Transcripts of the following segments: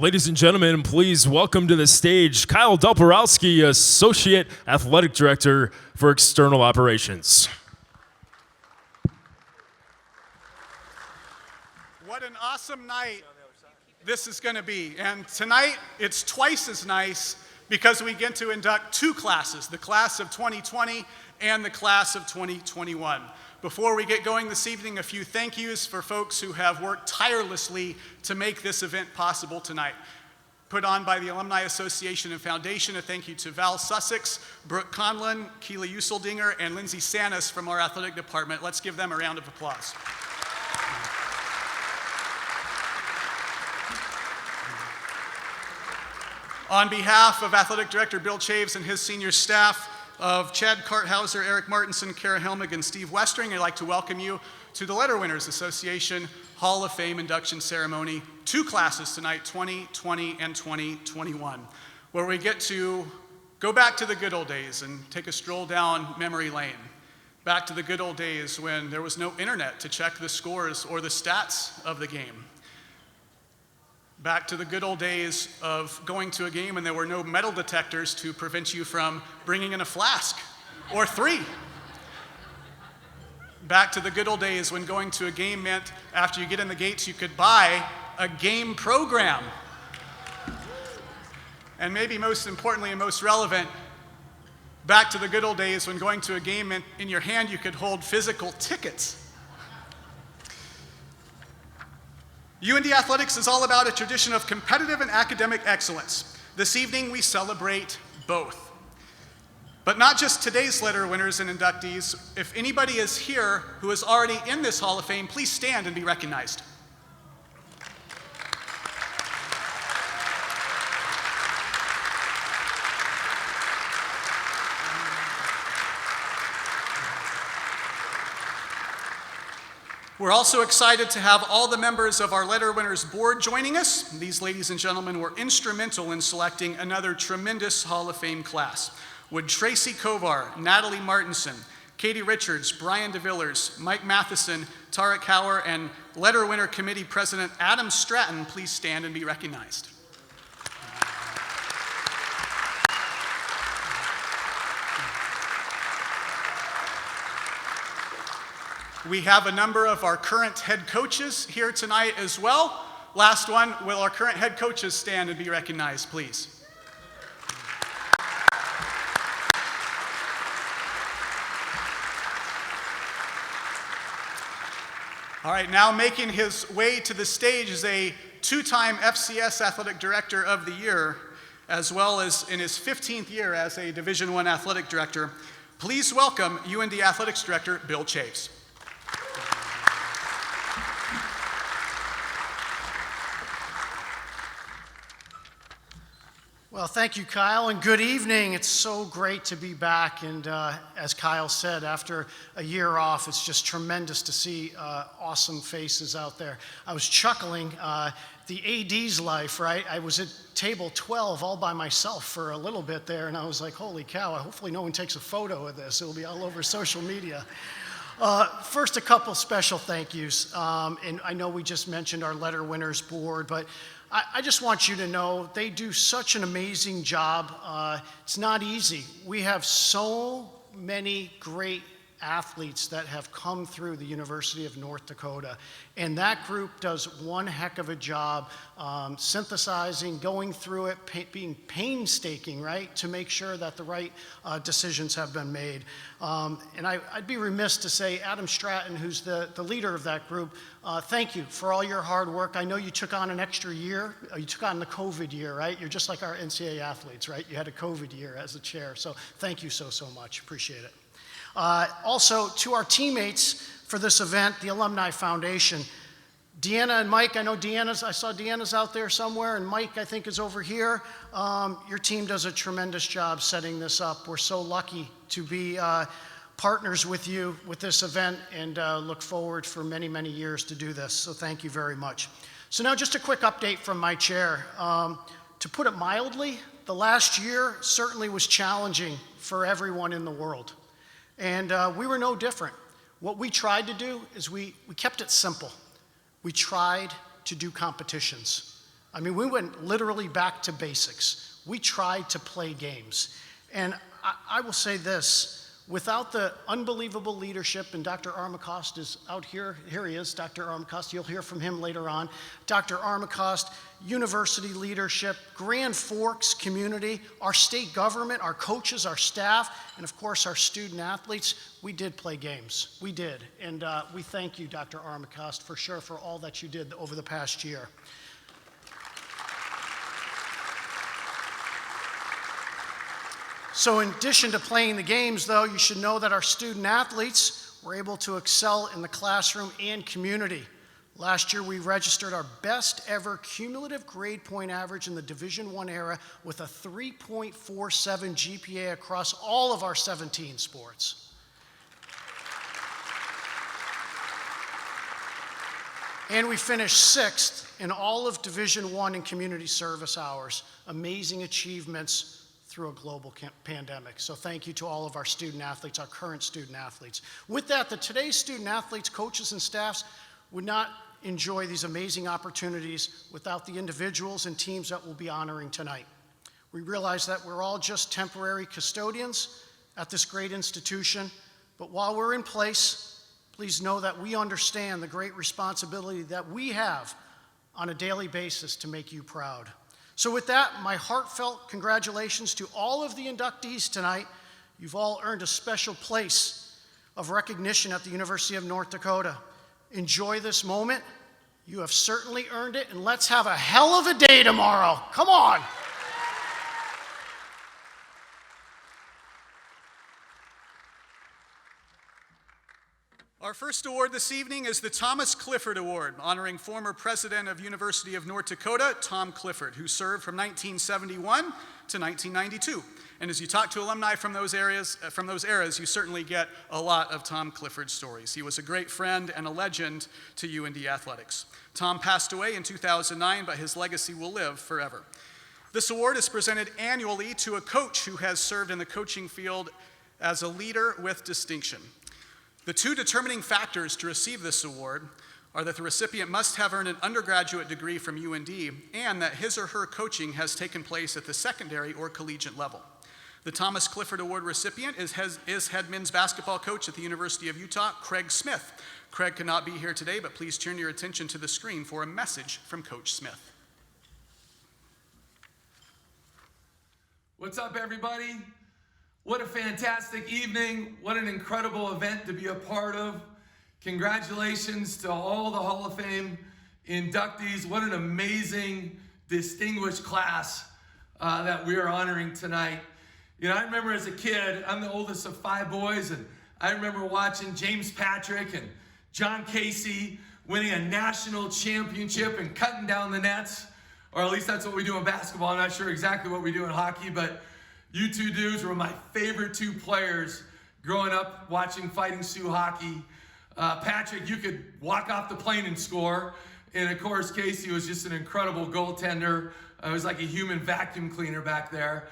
Ladies and gentlemen, please welcome to the stage Kyle Domporowski, Associate Athletic Director for External Operations. What an awesome night this is going to be. And tonight, it's twice as nice because we get to induct two classes, the class of 2020 and the class of 2021. Before we get going this evening, a few thank yous for folks who have worked tirelessly to make this event possible tonight. Put on by the Alumni Association and Foundation, a thank you to Val Sussex, Brooke Conlon, Keela Useldinger, and Lindsay Sanis from our athletic department. Let's give them a round of applause. On behalf of Athletic Director Bill Chaves and his senior staff, of Chad Karthauser, Eric Martinson, Kara Helmig, and Steve Westring, I'd like to welcome you to the Letterwinners Association Hall of Fame induction ceremony. Two classes tonight, 2020 and 2021, where we get to go back to the good old days and take a stroll down memory lane. Back to the good old days when there was no internet to check the scores or the stats of the game. Back to the good old days of going to a game and there were no metal detectors to prevent you from bringing in a flask or three. Back to the good old days when going to a game meant after you get in the gates you could buy a game program. And maybe most importantly and most relevant, back to the good old days when going to a game meant in your hand you could hold physical tickets. UND Athletics is all about a tradition of competitive and academic excellence. This evening, we celebrate both. But not just today's letter winners and inductees. If anybody is here who is already in this Hall of Fame, please stand and be recognized. We're also excited to have all the members of our Letter Winners Board joining us. These ladies and gentlemen were instrumental in selecting another tremendous Hall of Fame class. Would Tracy Kovar, Natalie Martinson, Katie Richards, Brian DeVillers, Mike Matheson, Tarek Hauer, and Letter Winner Committee President Adam Stratton please stand and be recognized. We have a number of our current head coaches here tonight as well. Last one, will our current head coaches stand and be recognized, please? All right, now making his way to the stage is a two-time FCS Athletic Director of the Year, as well as in his 15th year as a Division I Athletic Director. Please welcome UND Athletics Director Bill Chaves. Well, thank you, Kyle, and good evening. It's so great to be back, and as Kyle said, after a year off, it's just tremendous to see awesome faces out there. I was chuckling, the AD's life, right? I was at table 12 all by myself for a little bit there, and I was like, holy cow, hopefully no one takes a photo of this. It'll be all over social media. First, a couple special thank yous, and I know we just mentioned our Letter Winners Board, but I just want you to know they do such an amazing job. It's not easy. We have so many great athletes that have come through the University of North Dakota, and that group does one heck of a job synthesizing, going through it, being painstaking, right, to make sure that the right decisions have been made. And I'd be remiss to say Adam Stratton, who's the leader of that group, thank you for all your hard work. I know you took on an extra year. You took on the COVID year, right? You're just like our NCAA athletes, right? You had a COVID year as the chair. So thank you so much. Appreciate it. Also, to our teammates for this event, the Alumni Foundation, Deanna and Mike, I saw Deanna's out there somewhere, and Mike, I think, is over here. Your team does a tremendous job setting this up. We're so lucky to be partners with you with this event, and look forward for many, many years to do this. So thank you very much. So now just a quick update from my chair. To put it mildly, the last year certainly was challenging for everyone in the world. And we were no different. What we tried to do is we kept it simple. We tried to do competitions. I mean, we went literally back to basics. We tried to play games. And I will say this, without the unbelievable leadership, and Dr. Armacost is out here, here he is, Dr. Armacost, you'll hear from him later on. Dr. Armacost, university leadership, Grand Forks community, our state government, our coaches, our staff, and of course our student athletes, we did play games. We did. And we thank you, Dr. Armacost, for sure, for all that you did over the past year. So in addition to playing the games, though, you should know that our student athletes were able to excel in the classroom and community. Last year, we registered our best ever cumulative grade point average in the Division I era with a 3.47 GPA across all of our 17 sports. And we finished 6th in all of Division I in community service hours. Amazing achievements through a global pandemic. So thank you to all of our student athletes, our current student athletes. With that, today's student athletes, coaches, and staffs would not enjoy these amazing opportunities without the individuals and teams that we'll be honoring tonight. We realize that we're all just temporary custodians at this great institution, but while we're in place, please know that we understand the great responsibility that we have on a daily basis to make you proud. So with that, my heartfelt congratulations to all of the inductees tonight. You've all earned a special place of recognition at the University of North Dakota. Enjoy this moment. You have certainly earned it, and let's have a hell of a day tomorrow. Come on. Our first award this evening is the Thomas Clifford Award, honoring former president of University of North Dakota, Tom Clifford, who served from 1971 to 1992. And as you talk to alumni from those eras, you certainly get a lot of Tom Clifford's stories. He was a great friend and a legend to UND athletics. Tom passed away in 2009, but his legacy will live forever. This award is presented annually to a coach who has served in the coaching field as a leader with distinction. The two determining factors to receive this award are that the recipient must have earned an undergraduate degree from UND and that his or her coaching has taken place at the secondary or collegiate level. The Thomas Clifford Award recipient is head men's basketball coach at the University of Utah, Craig Smith. Craig cannot be here today, but please turn your attention to the screen for a message from Coach Smith. What's up, everybody? What a fantastic evening. What an incredible event to be a part of. Congratulations to all the Hall of Fame inductees. What an amazing, distinguished class that we are honoring tonight. You know, I remember as a kid, I'm the oldest of 5 boys, and I remember watching James Patrick and Jon Casey winning a national championship and cutting down the nets, or at least that's what we do in basketball. I'm not sure exactly what we do in hockey, but you two dudes were my favorite 2 players growing up watching Fighting Sioux hockey. Patrick, you could walk off the plane and score. And of course, Casie was just an incredible goaltender. It was like a human vacuum cleaner back there.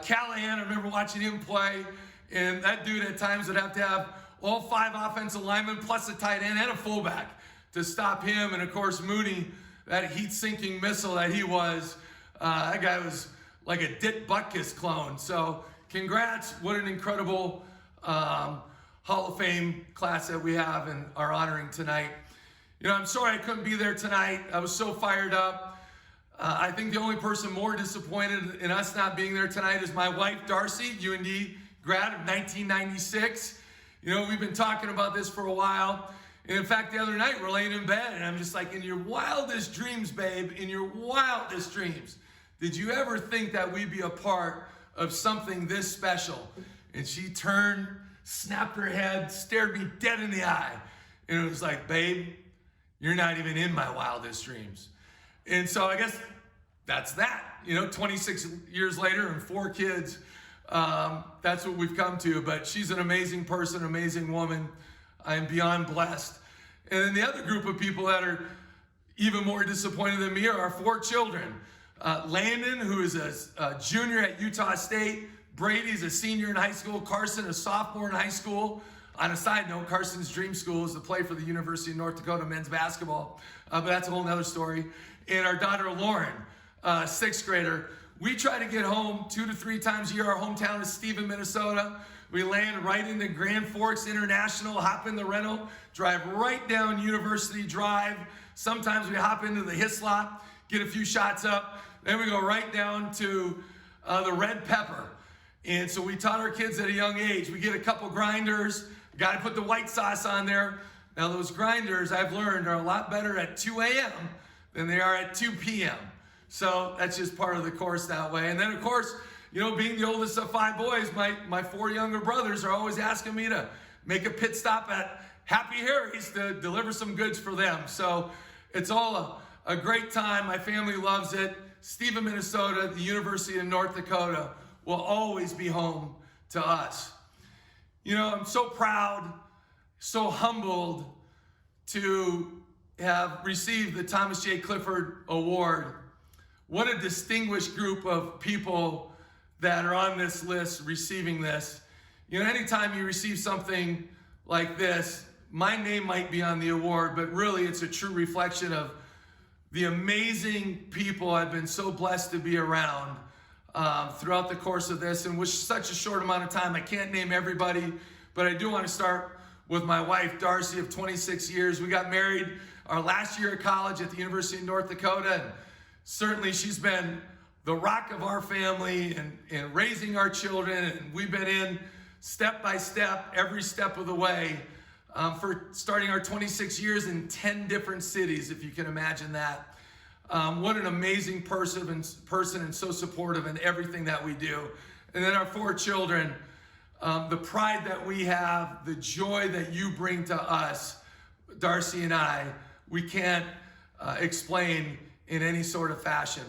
Callahan, I remember watching him play. And that dude at times would have to have all 5 offensive linemen plus a tight end and a fullback to stop him. And of course, Mooney, that heat-sinking missile that he was, that guy was like a Dick Butkus clone. So congrats, what an incredible Hall of Fame class that we have and are honoring tonight. You know, I'm sorry I couldn't be there tonight. I was so fired up. I think the only person more disappointed in us not being there tonight is my wife, Darcy, UND grad of 1996. You know, we've been talking about this for a while. And in fact, the other night we're laying in bed and I'm just like, in your wildest dreams, babe, in your wildest dreams, did you ever think that we'd be a part of something this special? And she turned, snapped her head, stared me dead in the eye. And it was like, babe, you're not even in my wildest dreams. And so I guess that's that. You know, 26 years later and 4 kids, that's what we've come to. But she's an amazing person, amazing woman. I am beyond blessed. And then the other group of people that are even more disappointed than me are our 4 children. Landon, who is a junior at Utah State. Brady's a senior in high school. Carson, a sophomore in high school. On a side note, Carson's dream school is to play for the University of North Dakota men's basketball, but that's a whole nother story. And our daughter Lauren, 6th grader, we try to get home 2 to 3 times a year. Our hometown is Stephen, Minnesota. We land right into Grand Forks International, hop in the rental, drive right down University Drive. Sometimes we hop into the Hislop, get a few shots up. Then we go right down to the Red Pepper. And so we taught our kids at a young age. We get a couple grinders, got to put the white sauce on there. Now those grinders, I've learned, are a lot better at 2 a.m. than they are at 2 p.m. So that's just part of the course that way. And then of course, you know, being the oldest of 5 boys, my 4 younger brothers are always asking me to make a pit stop at Happy Harry's to deliver some goods for them. So it's all a great time. My family loves it. Stephen, Minnesota, the University of North Dakota will always be home to us. You know, I'm so proud, so humbled to have received the Thomas J. Clifford Award. What a distinguished group of people that are on this list receiving this. You know, anytime you receive something like this, my name might be on the award, but really it's a true reflection of the amazing people I've been so blessed to be around throughout the course of this. And with such a short amount of time, I can't name everybody, but I do want to start with my wife, Darcy, of 26 years. We got married our last year of college at the University of North Dakota. And certainly she's been the rock of our family and raising our children. And we've been in step by step, every step of the way, for starting our 26 years in 10 different cities, if you can imagine that. What an amazing person and so supportive in everything that we do. And then our 4 children, the pride that we have, the joy that you bring to us, Darcy and I, we can't explain in any sort of fashion.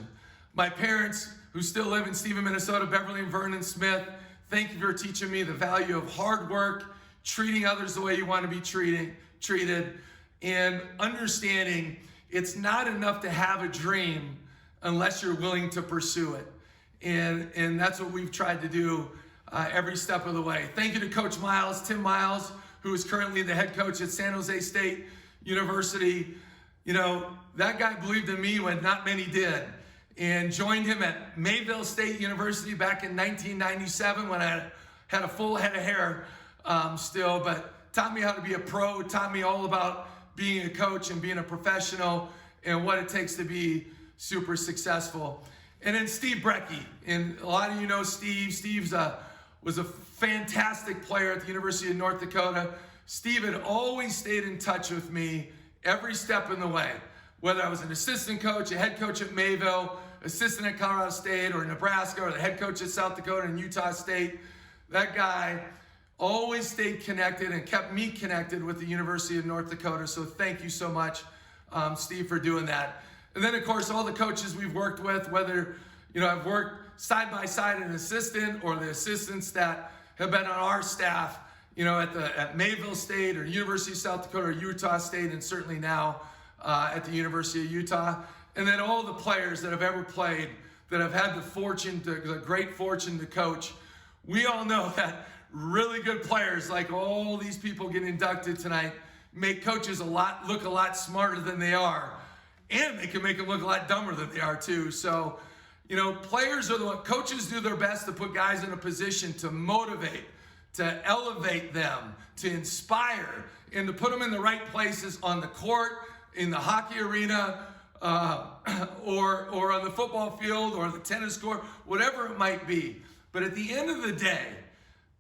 My parents, who still live in Stephen, Minnesota, Beverly and Vernon Smith, thank you for teaching me the value of hard work, treating others the way you want to be treated, and understanding it's not enough to have a dream unless you're willing to pursue it. And that's what we've tried to do every step of the way. Thank you to Coach Miles, Tim Miles, who is currently the head coach at San Jose State University. You know, that guy believed in me when not many did, and joined him at Mayville State University back in 1997 when I had a full head of hair still, but taught me how to be a pro, taught me all about being a coach and being a professional and what it takes to be super successful. And then Steve Brecky, and a lot of you know Steve. Steve's was a fantastic player at the University of North Dakota. Steve had always stayed in touch with me every step in the way, whether I was an assistant coach, a head coach at Mayville, assistant at Colorado State or Nebraska, or the head coach at South Dakota and Utah State. That guy always stayed connected and kept me connected with the University of North Dakota. So thank you so much, Steve, for doing that. And then, of course, all the coaches we've worked with, whether, you know, I've worked side by side an assistant or the assistants that have been on our staff, you know, at Mayville State or University of South Dakota or Utah State, and certainly now at the University of Utah. And then all the players that have ever played that have had the great fortune to coach. We all know that really good players, like all these people getting inducted tonight, make coaches look a lot smarter than they are. And they can make them look a lot dumber than they are too. So, you know, coaches do their best to put guys in a position to motivate, to elevate them, to inspire, and to put them in the right places on the court, in the hockey arena, or on the football field, or the tennis court, whatever it might be. But at the end of the day,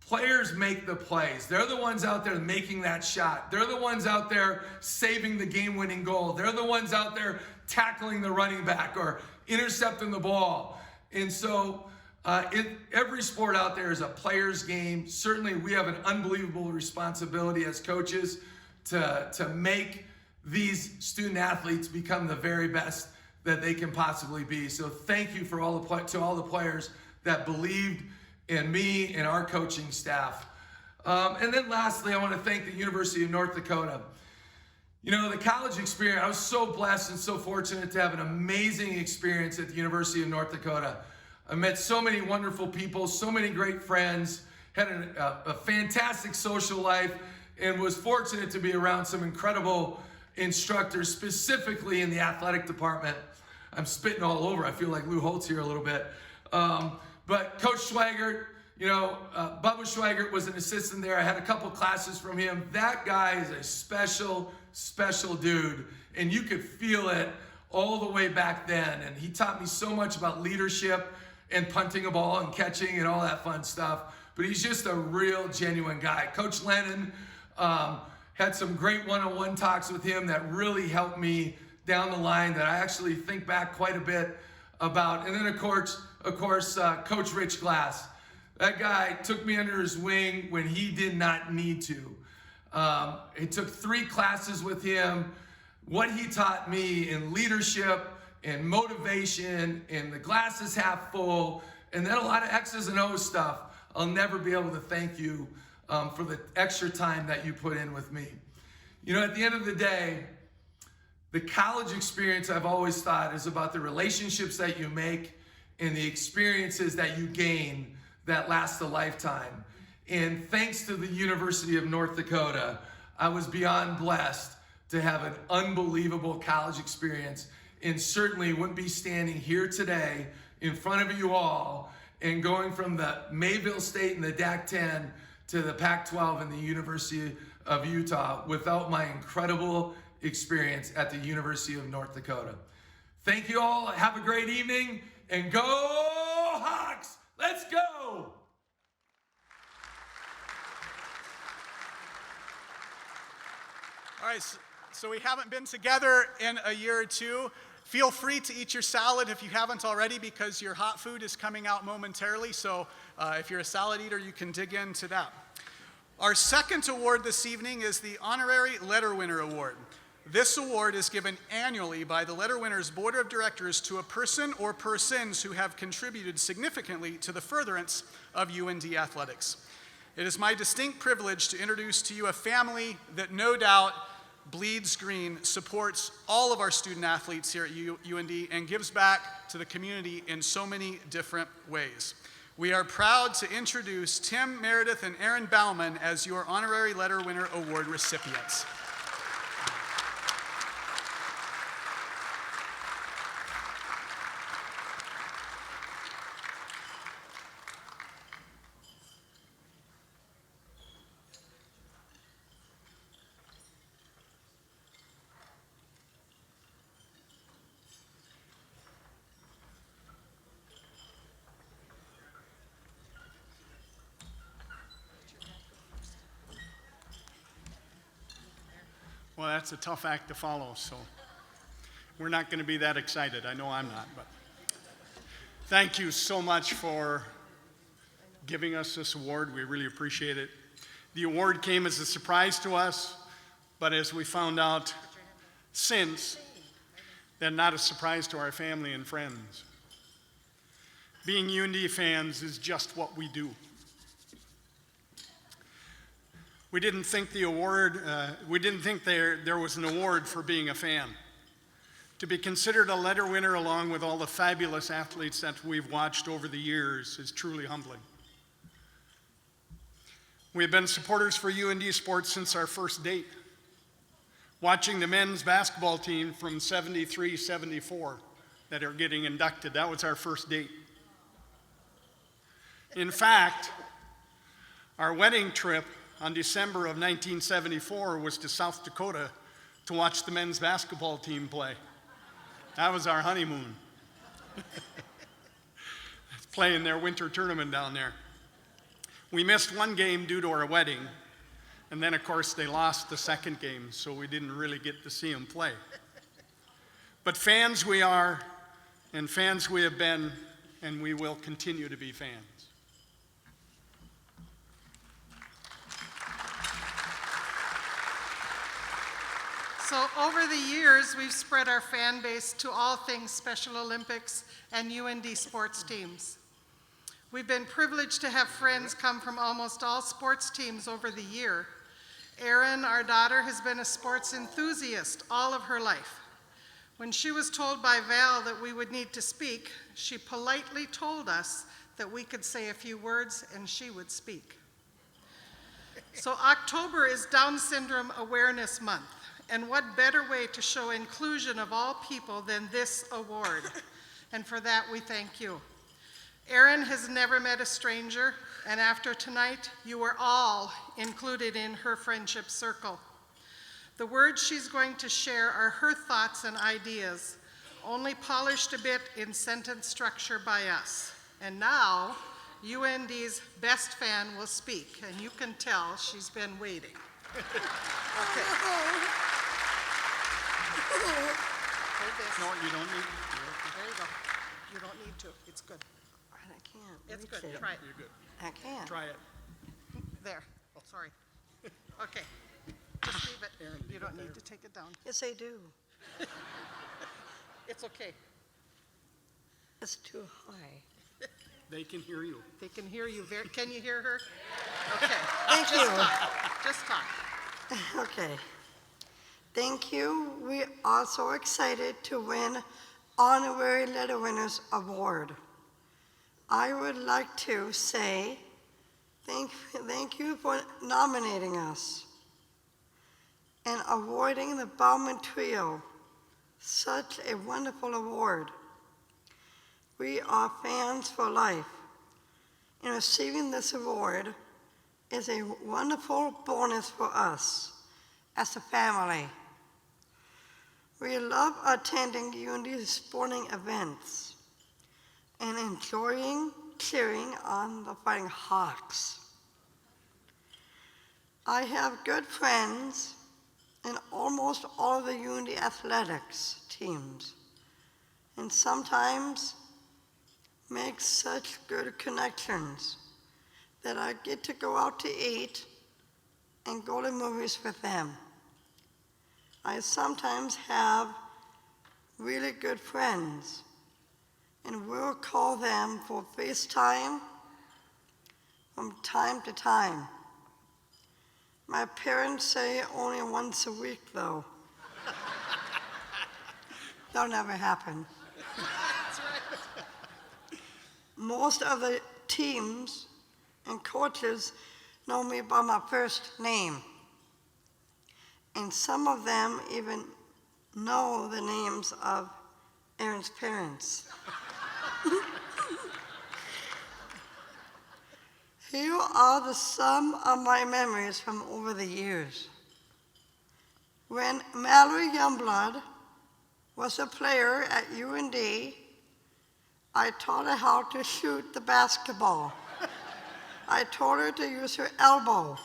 players make the plays. They're the ones out there making that shot. They're the ones out there saving the game-winning goal. They're the ones out there tackling the running back or intercepting the ball. And so every sport out there is a player's game. Certainly we have an unbelievable responsibility as coaches to make these student athletes become the very best that they can possibly be. So thank you to all the players that believed in me and our coaching staff. And then lastly, I want to thank the University of North Dakota. You know, the college experience, I was so blessed and so fortunate to have an amazing experience at the University of North Dakota. I met so many wonderful people, so many great friends, had a fantastic social life, and was fortunate to be around some incredible instructors, specifically in the athletic department. I'm spitting all over. I feel like Lou Holtz here a little bit. But Coach Schwagert, Bubba Schwagert was an assistant there. I had a couple classes from him. That guy is a special, special dude, and you could feel it all the way back then. And he taught me so much about leadership and punting a ball and catching and all that fun stuff. But he's just a real, genuine guy. Coach Lennon, had some great one-on-one talks with him that really helped me down the line that I actually think back quite a bit about. And then of course, Coach Rich Glass. That guy took me under his wing when he did not need to. It took 3 classes with him. What he taught me in leadership and motivation and the glass is half full, and then a lot of X's and O's stuff. I'll never be able to thank you for the extra time that you put in with me. At the end of the day, the college experience, I've always thought, is about the relationships that you make and the experiences that you gain that last a lifetime. And thanks to the University of North Dakota, I was beyond blessed to have an unbelievable college experience, and certainly wouldn't be standing here today in front of you all and going from the Mayville State and the DAC-10 to the Pac-12 and the University of Utah without my incredible experience at the University of North Dakota. Thank you all. Have a great evening, and go Hawks! Let's go! All right, so we haven't been together in a year or two. Feel free to eat your salad if you haven't already, because your hot food is coming out momentarily. So if you're a salad eater, you can dig into that. Our second award this evening is the Honorary Letterwinner Award. This award is given annually by the Letterwinner's Board of Directors to a person or persons who have contributed significantly to the furtherance of UND athletics. It is my distinct privilege to introduce to you a family that no doubt bleeds green, supports all of our student athletes here at UND, and gives back to the community in so many different ways. We are proud to introduce Tim, Meredith, and Erin Baumann as your Honorary Letterwinner Award recipients. Well, that's a tough act to follow, so we're not going to be that excited. I know I'm not, but thank you so much for giving us this award. We really appreciate it. The award came as a surprise to us, but as we found out since, then not a surprise to our family and friends. Being UND fans is just what we do. We didn't think there was an award for being a fan. To be considered a letter winner along with all the fabulous athletes that we've watched over the years is truly humbling. We have been supporters for UND sports since our first date. Watching the men's basketball team from 73, 74 that are getting inducted, that was our first date. In fact, our wedding trip on December of 1974 was to South Dakota to watch the men's basketball team play. That was our honeymoon. Playing their winter tournament down there. We missed one game due to our wedding, and then of course they lost the second game, so we didn't really get to see them play. But fans we are, and fans we have been, and we will continue to be fans. So over the years, we've spread our fan base to all things Special Olympics and UND sports teams. We've been privileged to have friends come from almost all sports teams over the year. Erin, our daughter, has been a sports enthusiast all of her life. When she was told by Val that we would need to speak, she politely told us that we could say a few words and she would speak. So October is Down Syndrome Awareness Month, and what better way to show inclusion of all people than this award? And for that, we thank you. Erin has never met a stranger, and after tonight, you are all included in her friendship circle. The words she's going to share are her thoughts and ideas, only polished a bit in sentence structure by us. And now, UND's best fan will speak, and you can tell she's been waiting. Okay. Hold this. No, you don't need. There you go. You don't need to. It's good. I can't. It's reach good. it. Try it. You're good. I can't. Try it. There. Sorry. Okay. Just leave it. You don't need to take it down. Yes, I do. It's okay. It's too high. They can hear you. They can hear you. Can you hear her? Okay. Thank you. Just talk. Okay. Thank you. We are so excited to win Honorary Letterwinners Award. I would like to say thank you for nominating us and awarding the Baumann Trio such a wonderful award. We are fans for life, and receiving this award is a wonderful bonus for us as a family. We love attending UND sporting events and enjoying cheering on the Fighting Hawks. I have good friends in almost all of the UND athletics teams, and sometimes make such good connections that I get to go out to eat and go to movies with them. I sometimes have really good friends, and we'll call them for FaceTime from time to time. My parents say only once a week, though. That'll never happen. That's right. Most of the teams and coaches know me by my first name. And some of them even know the names of Erin's parents. Here are some of my memories from over the years. When Mallory Youngblood was a player at UND, I taught her how to shoot the basketball. I taught her to use her elbow.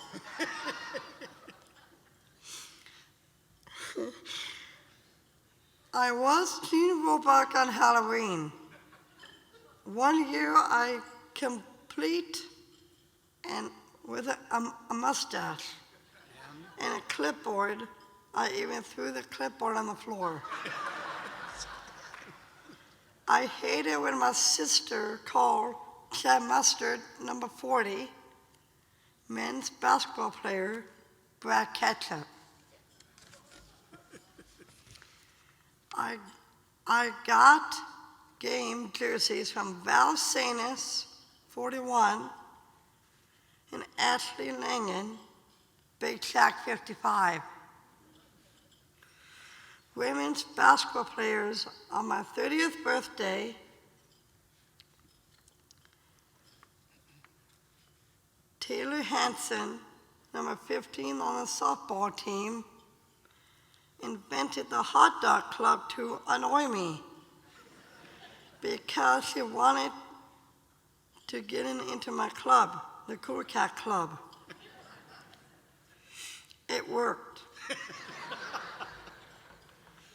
I was Gene Roebuck on Halloween. One year I complete and with a mustache and a clipboard. I even threw the clipboard on the floor. I hated when my sister called Chad Mustard, number 40, men's basketball player, Brad Ketchup. I got game jerseys from Val Sanis, 41, and Ashley Langen, Big Shack 55. Women's basketball players on my 30th birthday, Taylor Hanson, number 15 on the softball team, invented the hot dog club to annoy me because she wanted to get into my club, the Cool Cat Club. It worked.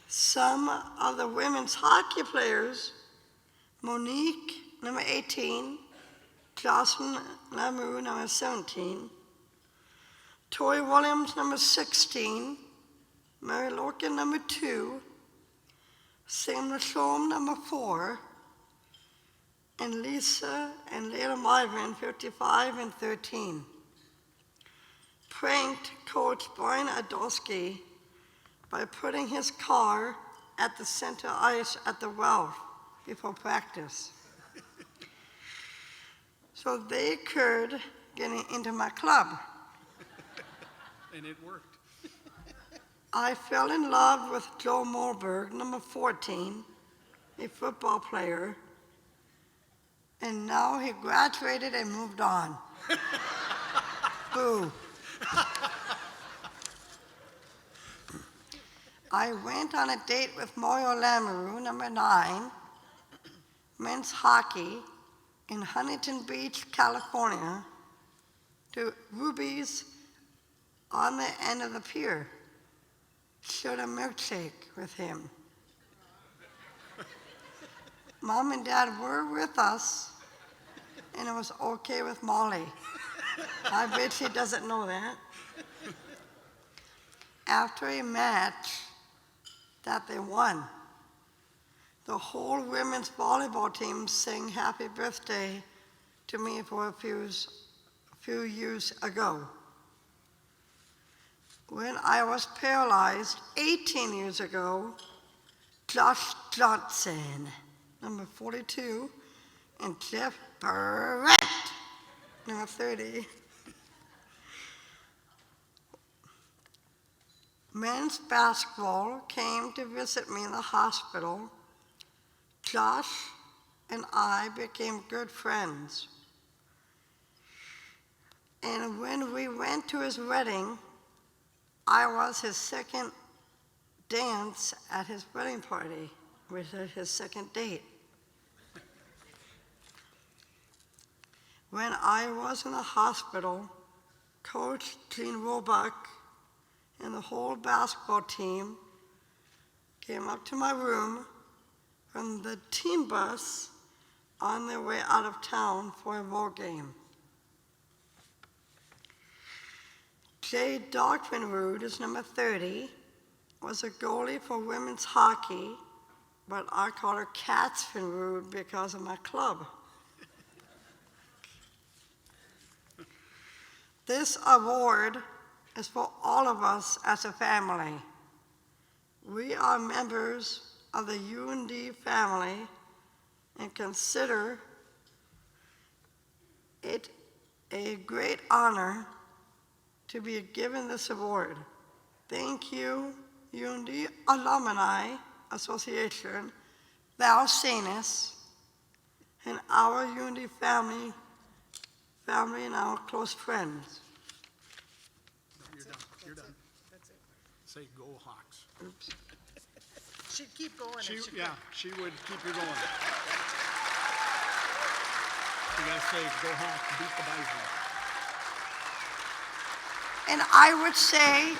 Some of the women's hockey players, Monique, number 18, Jocelyn Lamour, number 17, Tori Williams, number 16, Mary Lorcan, number 2, Sam Lashom, number 4, and Lisa and Leila Myron, 55 and 13. Pranked Coach Brian Adolski by putting his car at the center ice at the well before practice. So they could get into my club. And it worked. I fell in love with Joe Moberg, number 14, a football player, and now he graduated and moved on. Boo. I went on a date with Moyo Lamoureux, number 9, men's hockey, in Huntington Beach, California, to Ruby's on the end of the pier. Shared a milkshake with him. Mom and Dad were with us, and it was okay with Molly. I bet she doesn't know that. After a match that they won, the whole women's volleyball team sang happy birthday to me for a few years ago. When I was paralyzed 18 years ago, Josh Johnson, number 42, and Jeff Barrett, number 30. Men's basketball came to visit me in the hospital. Josh and I became good friends. And when we went to his wedding, I was his second dance at his wedding party, which is his second date. When I was in the hospital, Coach Gene Roebuck and the whole basketball team came up to my room from the team bus on their way out of town for a ball game. Jade Dartmouth is number 30, was a goalie for women's hockey, but I call her Catsfinrud because of my club. This award is for all of us as a family. We are members of the UND family and consider it a great honor to be given this award. Thank you, UND Alumni Association, DeValkenaere, and our UND family and our close friends. You're done. You're done. That's it. Say go Hawks. Oops. She'd keep going if she could. Yeah, she would keep you going. You gotta say go Hawks, beat the Bison. And I would say,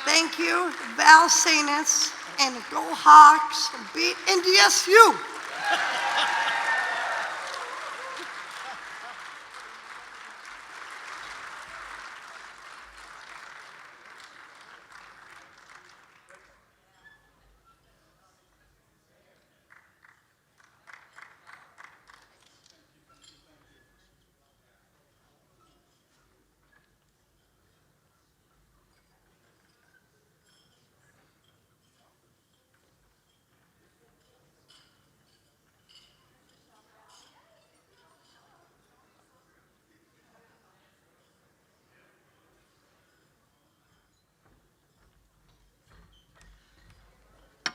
thank you, DeValkenaere, and go Hawks, beat NDSU.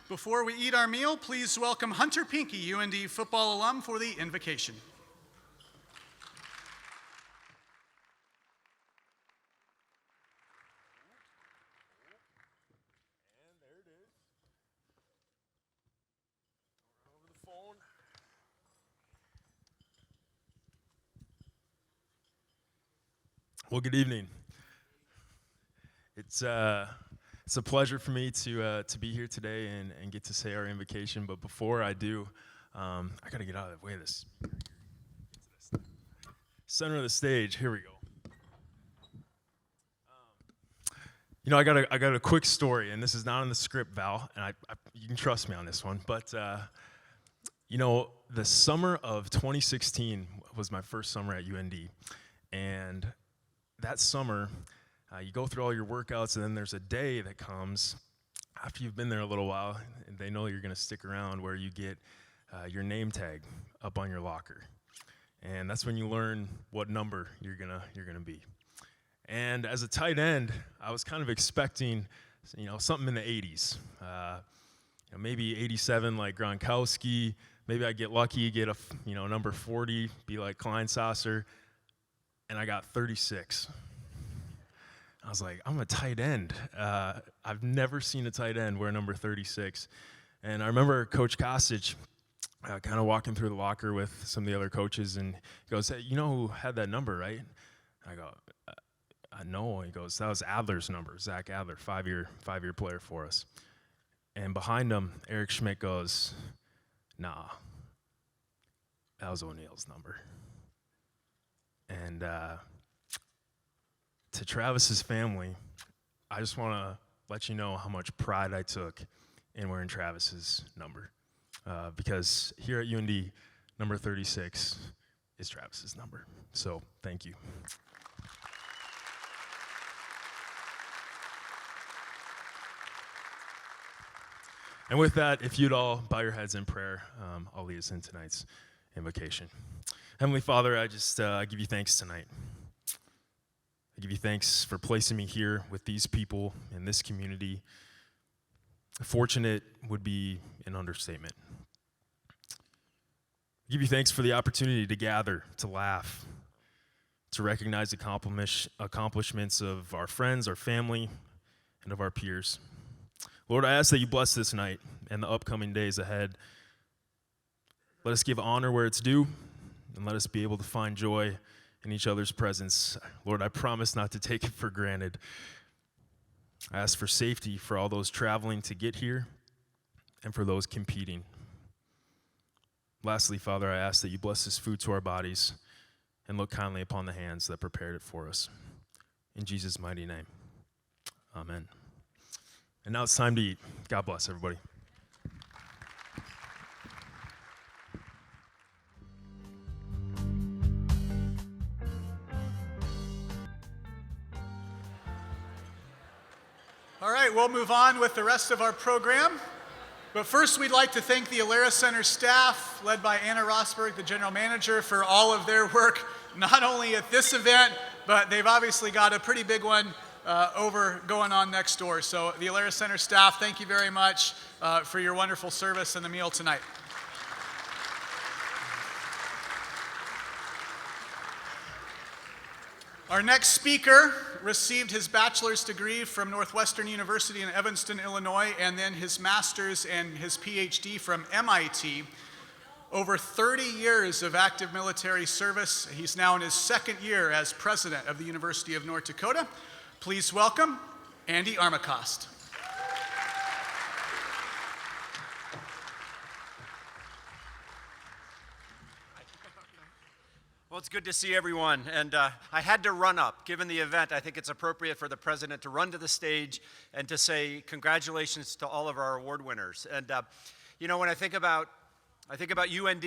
Before we eat our meal, please welcome Hunter Pinky, UND football alum, for the invocation. And there it is. Over the phone. Well, good evening. It's a pleasure for me to be here today and get to say our invocation. But before I do, I got to get out of the way of this. Center of the stage. Here we go. You know, I got a quick story, and this is not in the script, Val, and you can trust me on this one. But you know, the summer of 2016 was my first summer at UND, and that summer, you go through all your workouts, and then there's a day that comes after you've been there a little while, and they know you're going to stick around, where you get your name tag up on your locker, and that's when you learn what number you're gonna be. And as a tight end, I was kind of expecting, something in the 80s. Maybe 87 like Gronkowski. Maybe I get lucky, get a number 40, be like Kleinsasser, and I got 36. I was like, I'm a tight end. I've never seen a tight end wear number 36. And I remember Coach Casie kind of walking through the locker with some of the other coaches, and he goes, hey, you know who had that number, right? I go, no. He goes, that was Adler's number, Zach Adler, five-year player for us. And behind him, Eric Schmidt goes, nah, that was O'Neill's number. And to Travis's family, I just want to let you know how much pride I took in wearing Travis's number. Because here at UND, number 36 is Travis's number. So thank you. And with that, if you'd all bow your heads in prayer, I'll lead us in tonight's invocation. Heavenly Father, I just give you thanks tonight. I give you thanks for placing me here with these people in this community. Fortunate would be an understatement. I give you thanks for the opportunity to gather, to laugh, to recognize accomplishments of our friends, our family, and of our peers. Lord, I ask that you bless this night and the upcoming days ahead. Let us give honor where it's due, and let us be able to find joy in each other's presence. Lord, I promise not to take it for granted. I ask for safety for all those traveling to get here and for those competing. Lastly, Father, I ask that you bless this food to our bodies and look kindly upon the hands that prepared it for us. In Jesus' mighty name, amen. And now it's time to eat. God bless everybody. All right, we'll move on with the rest of our program. But first, we'd like to thank the Alara Center staff, led by Anna Rosberg, the general manager, for all of their work, not only at this event, but they've obviously got a pretty big one over going on next door. So the Alara Center staff, thank you very much for your wonderful service and the meal tonight. Our next speaker received his bachelor's degree from Northwestern University in Evanston, Illinois, and then his master's and his PhD from MIT. Over 30 years of active military service. He's now in his second year as president of the University of North Dakota. Please welcome Andy Armacost. Well, it's good to see everyone, and I had to run up. Given the event, I think it's appropriate for the president to run to the stage and to say congratulations to all of our award winners. And when I think about UND,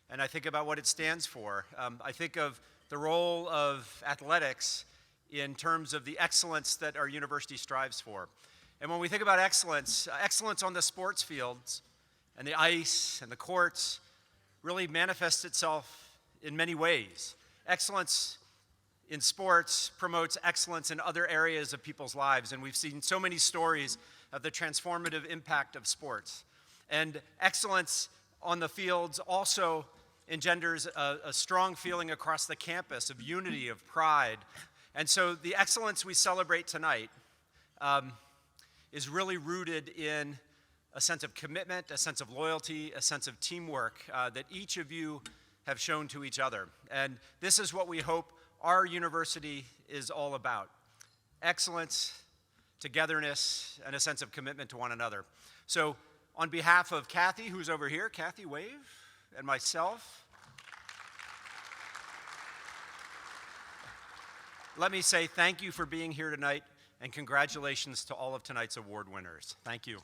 and I think about what it stands for, I think of the role of athletics in terms of the excellence that our university strives for. And when we think about excellence, excellence on the sports fields and the ice and the courts really manifests itself in many ways. Excellence in sports promotes excellence in other areas of people's lives, and we've seen so many stories of the transformative impact of sports. And excellence on the fields also engenders a strong feeling across the campus of unity, of pride. And so the excellence we celebrate tonight is really rooted in a sense of commitment, a sense of loyalty, a sense of teamwork that each of you have shown to each other. And this is what we hope our university is all about. Excellence, togetherness, and a sense of commitment to one another. So on behalf of Kathy, who's over here, Kathy, wave, and myself, let me say thank you for being here tonight, and congratulations to all of tonight's award winners. Thank you.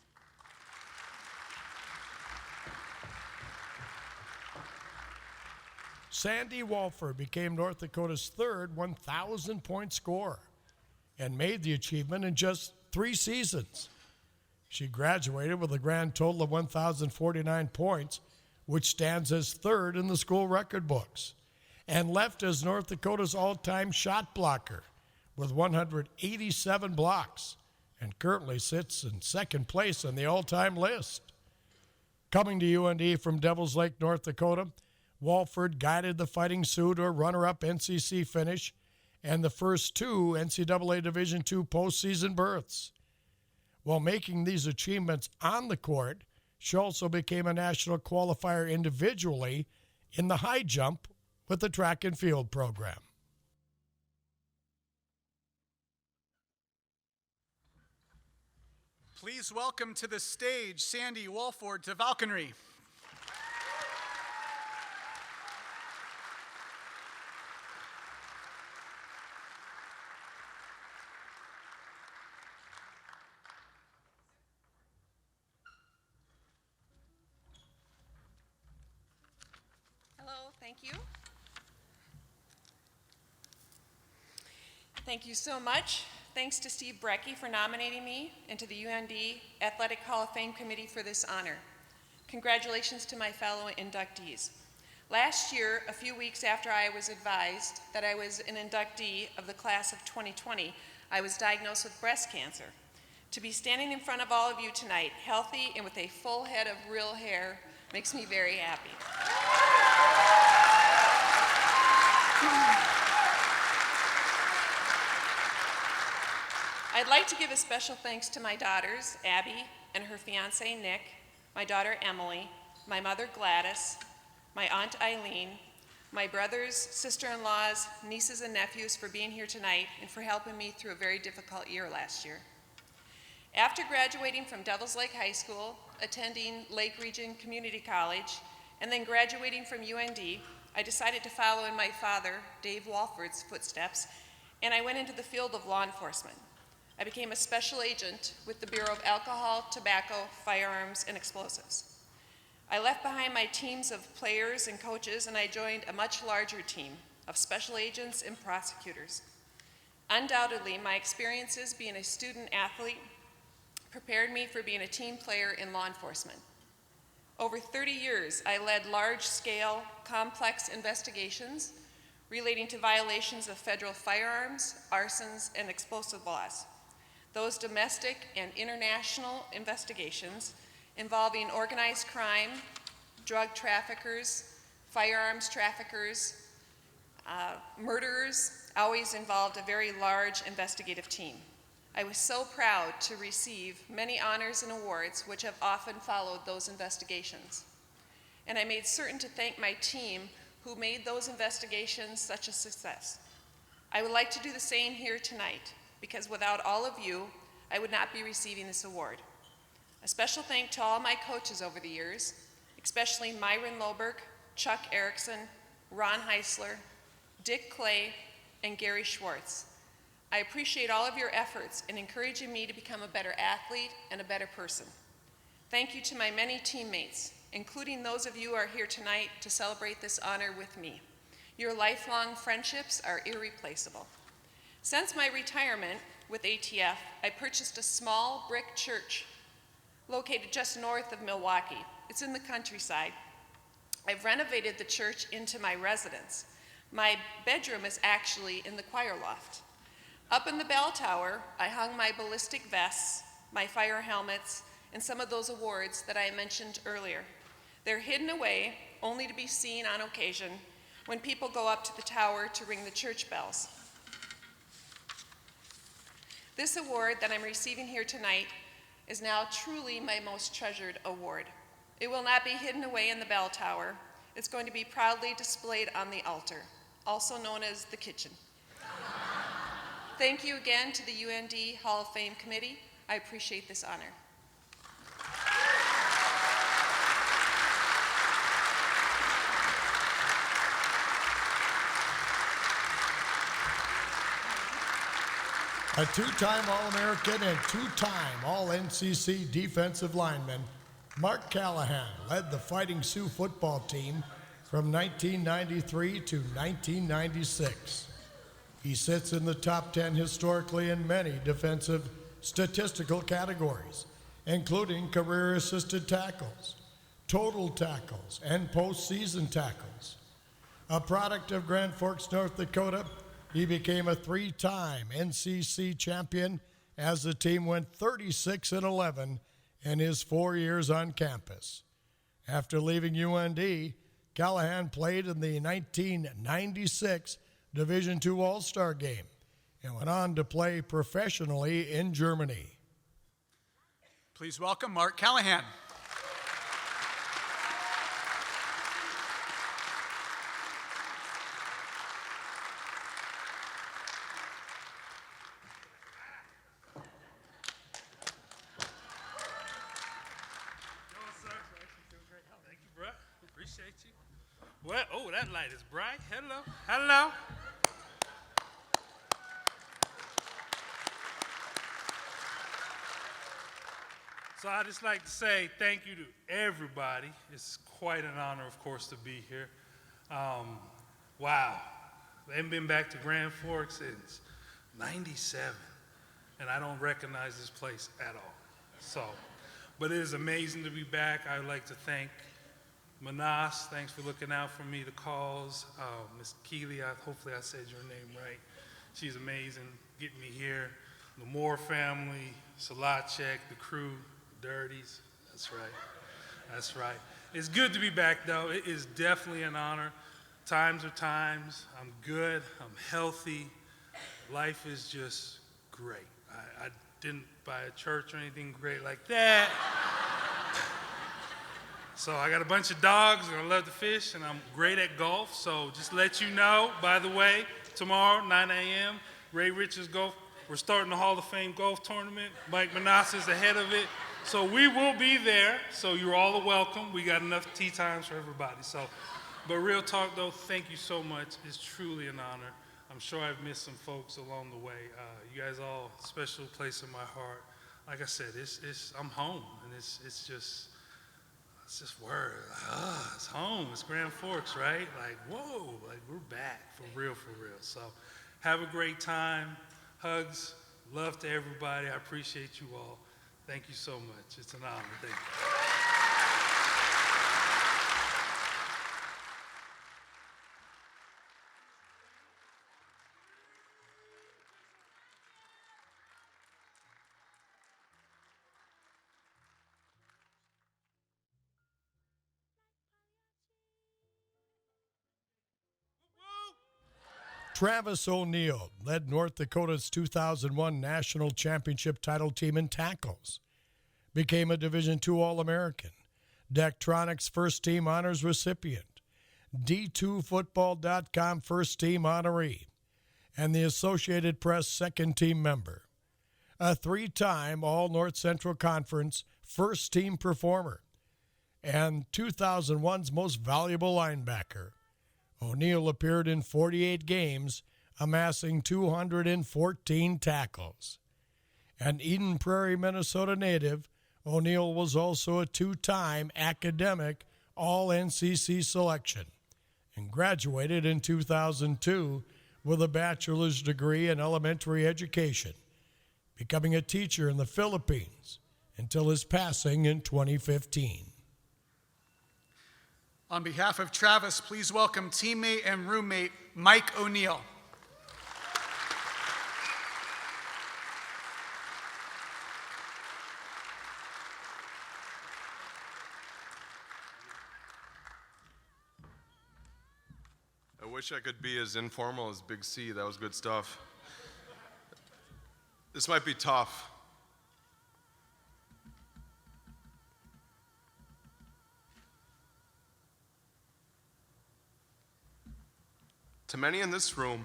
Sandi Walford became North Dakota's third 1,000-point scorer and made the achievement in just 3 seasons. She graduated with a grand total of 1,049 points, which stands as third in the school record books, and left as North Dakota's all-time shot blocker with 187 blocks and currently sits in second place on the all-time list. Coming to UND from Devils Lake, North Dakota, Walford guided the Fighting Sioux to a runner-up NCC finish and the first 2 NCAA Division II postseason berths. While making these achievements on the court, she also became a national qualifier individually in the high jump with the track and field program. Please welcome to the stage Sandi, Walford, DeValkenaere. Hello, thank you. Thank you so much. Thanks to Steve Brecky for nominating me and to the UND Athletic Hall of Fame Committee for this honor. Congratulations to my fellow inductees. Last year, a few weeks after I was advised that I was an inductee of the class of 2020, I was diagnosed with breast cancer. To be standing in front of all of you tonight, healthy and with a full head of real hair, makes me very happy. I'd like to give a special thanks to my daughters, Abby and her fiance, Nick, my daughter, Emily, my mother, Gladys, my aunt, Eileen, my brothers, sister-in-laws, nieces, and nephews for being here tonight and for helping me through a very difficult year last year. After graduating from Devils Lake High School, attending Lake Region Community College, and then graduating from UND, I decided to follow in my father, Dave Walford's footsteps, and I went into the field of law enforcement. I became a special agent with the Bureau of Alcohol, Tobacco, Firearms, and Explosives. I left behind my teams of players and coaches, and I joined a much larger team of special agents and prosecutors. Undoubtedly, my experiences being a student athlete prepared me for being a team player in law enforcement. Over 30 years, I led large-scale, complex investigations relating to violations of federal firearms, arsons, and explosive laws. Those domestic and international investigations involving organized crime, drug traffickers, firearms traffickers, murderers, always involved a very large investigative team. I was so proud to receive many honors and awards which have often followed those investigations. And I made certain to thank my team who made those investigations such a success. I would like to do the same here tonight, because without all of you, I would not be receiving this award. A special thank to all my coaches over the years, especially Myron Loberg, Chuck Erickson, Ron Heisler, Dick Clay, and Gary Schwartz. I appreciate all of your efforts in encouraging me to become a better athlete and a better person. Thank you to my many teammates, including those of you who are here tonight to celebrate this honor with me. Your lifelong friendships are irreplaceable. Since my retirement with ATF, I purchased a small brick church located just north of Milwaukee. It's in the countryside. I've renovated the church into my residence. My bedroom is actually in the choir loft. Up in the bell tower, I hung my ballistic vests, my fire helmets, and some of those awards that I mentioned earlier. They're hidden away, only to be seen on occasion when people go up to the tower to ring the church bells. This award that I'm receiving here tonight is now truly my most treasured award. It will not be hidden away in the bell tower. It's going to be proudly displayed on the altar, also known as the kitchen. Thank you again to the UND Hall of Fame Committee. I appreciate this honor. A two-time All-American and two-time All-NCC defensive lineman, Marc Callahan led the Fighting Sioux football team from 1993 to 1996. He sits in the top 10 historically in many defensive statistical categories, including career-assisted tackles, total tackles, and postseason tackles. A product of Grand Forks, North Dakota, He became a three-time NCC champion as the team went 36-11 in his 4 years on campus. After leaving UND, Callahan played in the 1996 Division II All-Star game and went on to play professionally in Germany. Please welcome Marc Callahan. Thank you, bro. Appreciate you. Well, oh, that light is bright. Hello. Hello. So I just like to say thank you to everybody. It's quite an honor, of course, to be here. Wow. I haven't been back to Grand Forks since '97, and I don't recognize this place at all. So, but it is amazing to be back. I would like to thank Manas, thanks for looking out for me, the calls. Ms. Keeley, hopefully I said your name right. She's amazing, getting me here. The Moore family, Salacek, the crew, the Dirties. That's right. That's right. It's good to be back, though. It is definitely an honor. Times are times. I'm good. I'm healthy. Life is just great. I didn't buy a church or anything great like that. So I got a bunch of dogs, and I love to fish, and I'm great at golf. So just let you know, by the way, tomorrow, 9 a.m., Ray Richards Golf. We're starting the Hall of Fame golf tournament. Mike Manasseh is ahead of it. So we will be there. So you're all welcome. We got enough tea times for everybody. So, but real talk, though, thank you so much. It's truly an honor. I'm sure I've missed some folks along the way. You guys all, special place in my heart. Like I said, I'm home, and it's just word. It's home. It's Grand Forks, right? Like, whoa, like we're back for real, for real. So have a great time. Hugs, love to everybody. I appreciate you all. Thank you so much. It's an honor. Thank you. Travis O'Neill led North Dakota's 2001 National Championship title team in tackles. Became a Division II All-American, Daktronics First Team Honors recipient, D2Football.com First Team honoree, and the Associated Press Second Team member. A three-time All-North Central Conference First Team performer, and 2001's Most Valuable Linebacker. O'Neill appeared in 48 games, amassing 214 tackles. An Eden Prairie, Minnesota native, O'Neill was also a two-time academic All-NCC selection and graduated in 2002 with a bachelor's degree in elementary education, becoming a teacher in the Philippines until his passing in 2015. On behalf of Travis, please welcome teammate and roommate Mike O'Neill. I wish I could be as informal as Big C. That was good stuff. This might be tough. To many in this room,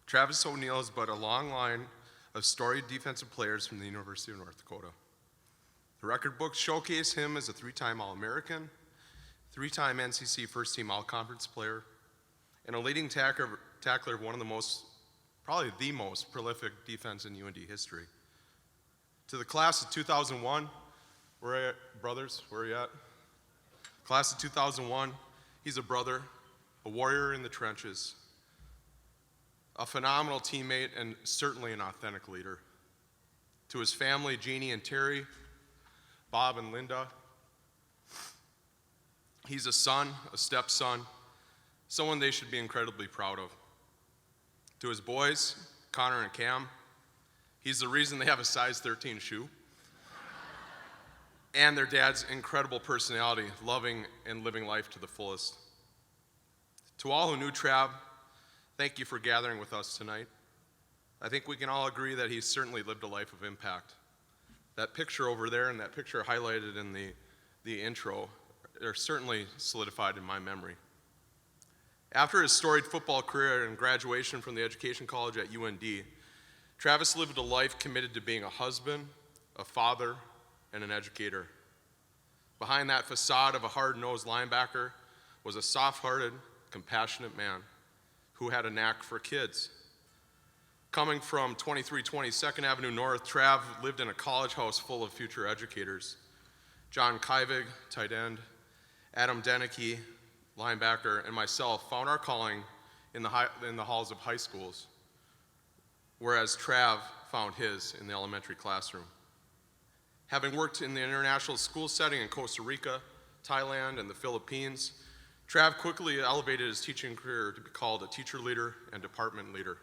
Travis O'Neill is but a long line of storied defensive players from the University of North Dakota. The record books showcase him as a three-time All-American, three-time NCC First-Team All-Conference player, and a leading tackler of one of the most, probably the most prolific defense in UND history. To the class of 2001, where are you at, brothers? Where are you at? Class of 2001, he's a brother, a warrior in the trenches, a phenomenal teammate, and certainly an authentic leader. To his family, Jeannie and Terry, Bob and Linda, he's a son, a stepson, someone they should be incredibly proud of. To his boys, Connor and Cam, he's the reason they have a size 13 shoe. And their dad's incredible personality, loving and living life to the fullest. To all who knew Trav, thank you for gathering with us tonight. I think we can all agree that he's certainly lived a life of impact. That picture over there and that picture highlighted in the intro are certainly solidified in my memory. After his storied football career and graduation from the Education College at UND, Travis lived a life committed to being a husband, a father, and an educator. Behind that facade of a hard-nosed linebacker was a soft-hearted, compassionate man who had a knack for kids. Coming from 2320 2nd Avenue North, Trav lived in a college house full of future educators. John Kivig, tight end, Adam Denicky, linebacker, and myself found our calling in the halls of high schools, whereas Trav found his in the elementary classroom. Having worked in the international school setting in Costa Rica, Thailand, and the Philippines, Trav quickly elevated his teaching career to be called a teacher leader and department leader,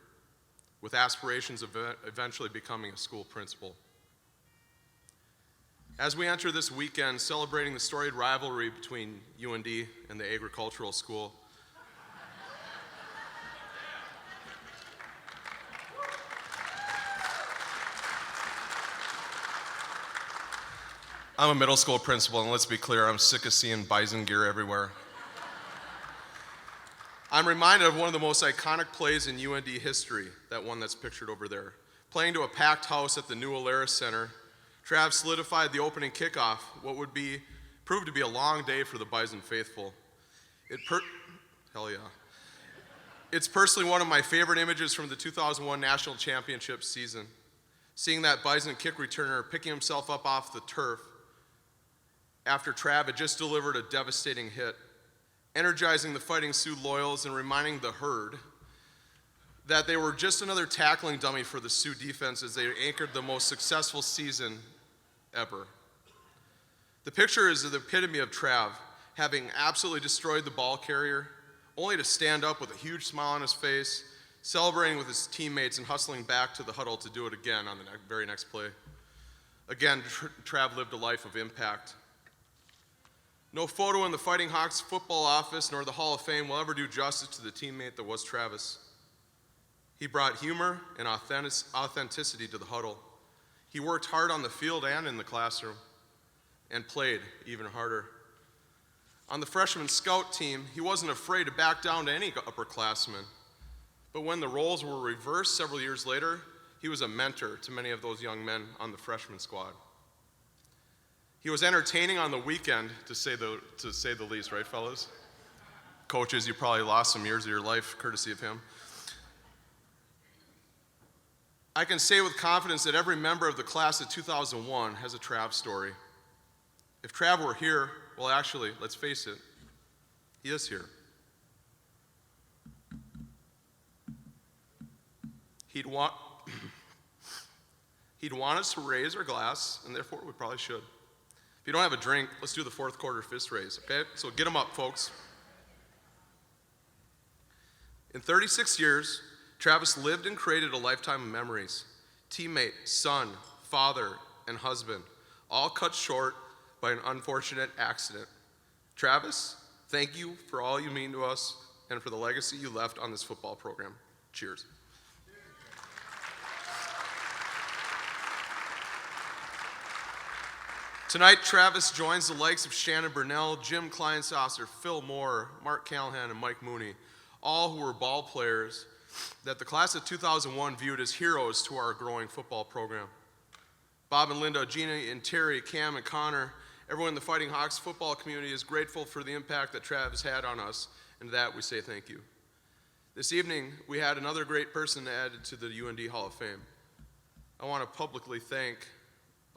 with aspirations of eventually becoming a school principal. As we enter this weekend celebrating the storied rivalry between UND and the agricultural school, I'm a middle school principal, and let's be clear, I'm sick of seeing bison gear everywhere. I'm reminded of one of the most iconic plays in UND history, that one that's pictured over there. Playing to a packed house at the new Alaris Center, Trav solidified the opening kickoff, what would prove to be a long day for the Bison faithful. Hell yeah. It's personally one of my favorite images from the 2001 National Championship season. Seeing that Bison kick returner picking himself up off the turf after Trav had just delivered a devastating hit, energizing the Fighting Sioux loyals and reminding the herd that they were just another tackling dummy for the Sioux defense as they anchored the most successful season ever. The picture is the epitome of Trav, having absolutely destroyed the ball carrier, only to stand up with a huge smile on his face, celebrating with his teammates and hustling back to the huddle to do it again on the very next play. Again, Trav lived a life of impact. No photo in the Fighting Hawks football office nor the Hall of Fame will ever do justice to the teammate that was Travis. He brought humor and authenticity to the huddle. He worked hard on the field and in the classroom, and played even harder. On the freshman scout team, he wasn't afraid to back down to any upperclassmen. But when the roles were reversed several years later, he was a mentor to many of those young men on the freshman squad. He was entertaining on the weekend, to say the least, right, fellas? Coaches, you probably lost some years of your life courtesy of him. I can say with confidence that every member of the class of 2001 has a Trav story. If Trav were here, well, actually, let's face it, he is here. He'd want us to raise our glass, and therefore we probably should. If you don't have a drink, let's do the fourth quarter fist raise, okay? So get them up, folks. In 36 years, Travis lived and created a lifetime of memories. Teammate, son, father, and husband, all cut short by an unfortunate accident. Travis, thank you for all you mean to us and for the legacy you left on this football program. Cheers. Tonight, Travis joins the likes of Shannon Burnell, Jim Kleinsasser, Phil Moore, Marc Callahan, and Mike Mooney, all who were ball players that the class of 2001 viewed as heroes to our growing football program. Bob and Linda, Gina and Terry, Cam and Connor, everyone in the Fighting Hawks football community is grateful for the impact that Travis had on us, and to that we say thank you. This evening, we had another great person added to the UND Hall of Fame. I want to publicly thank,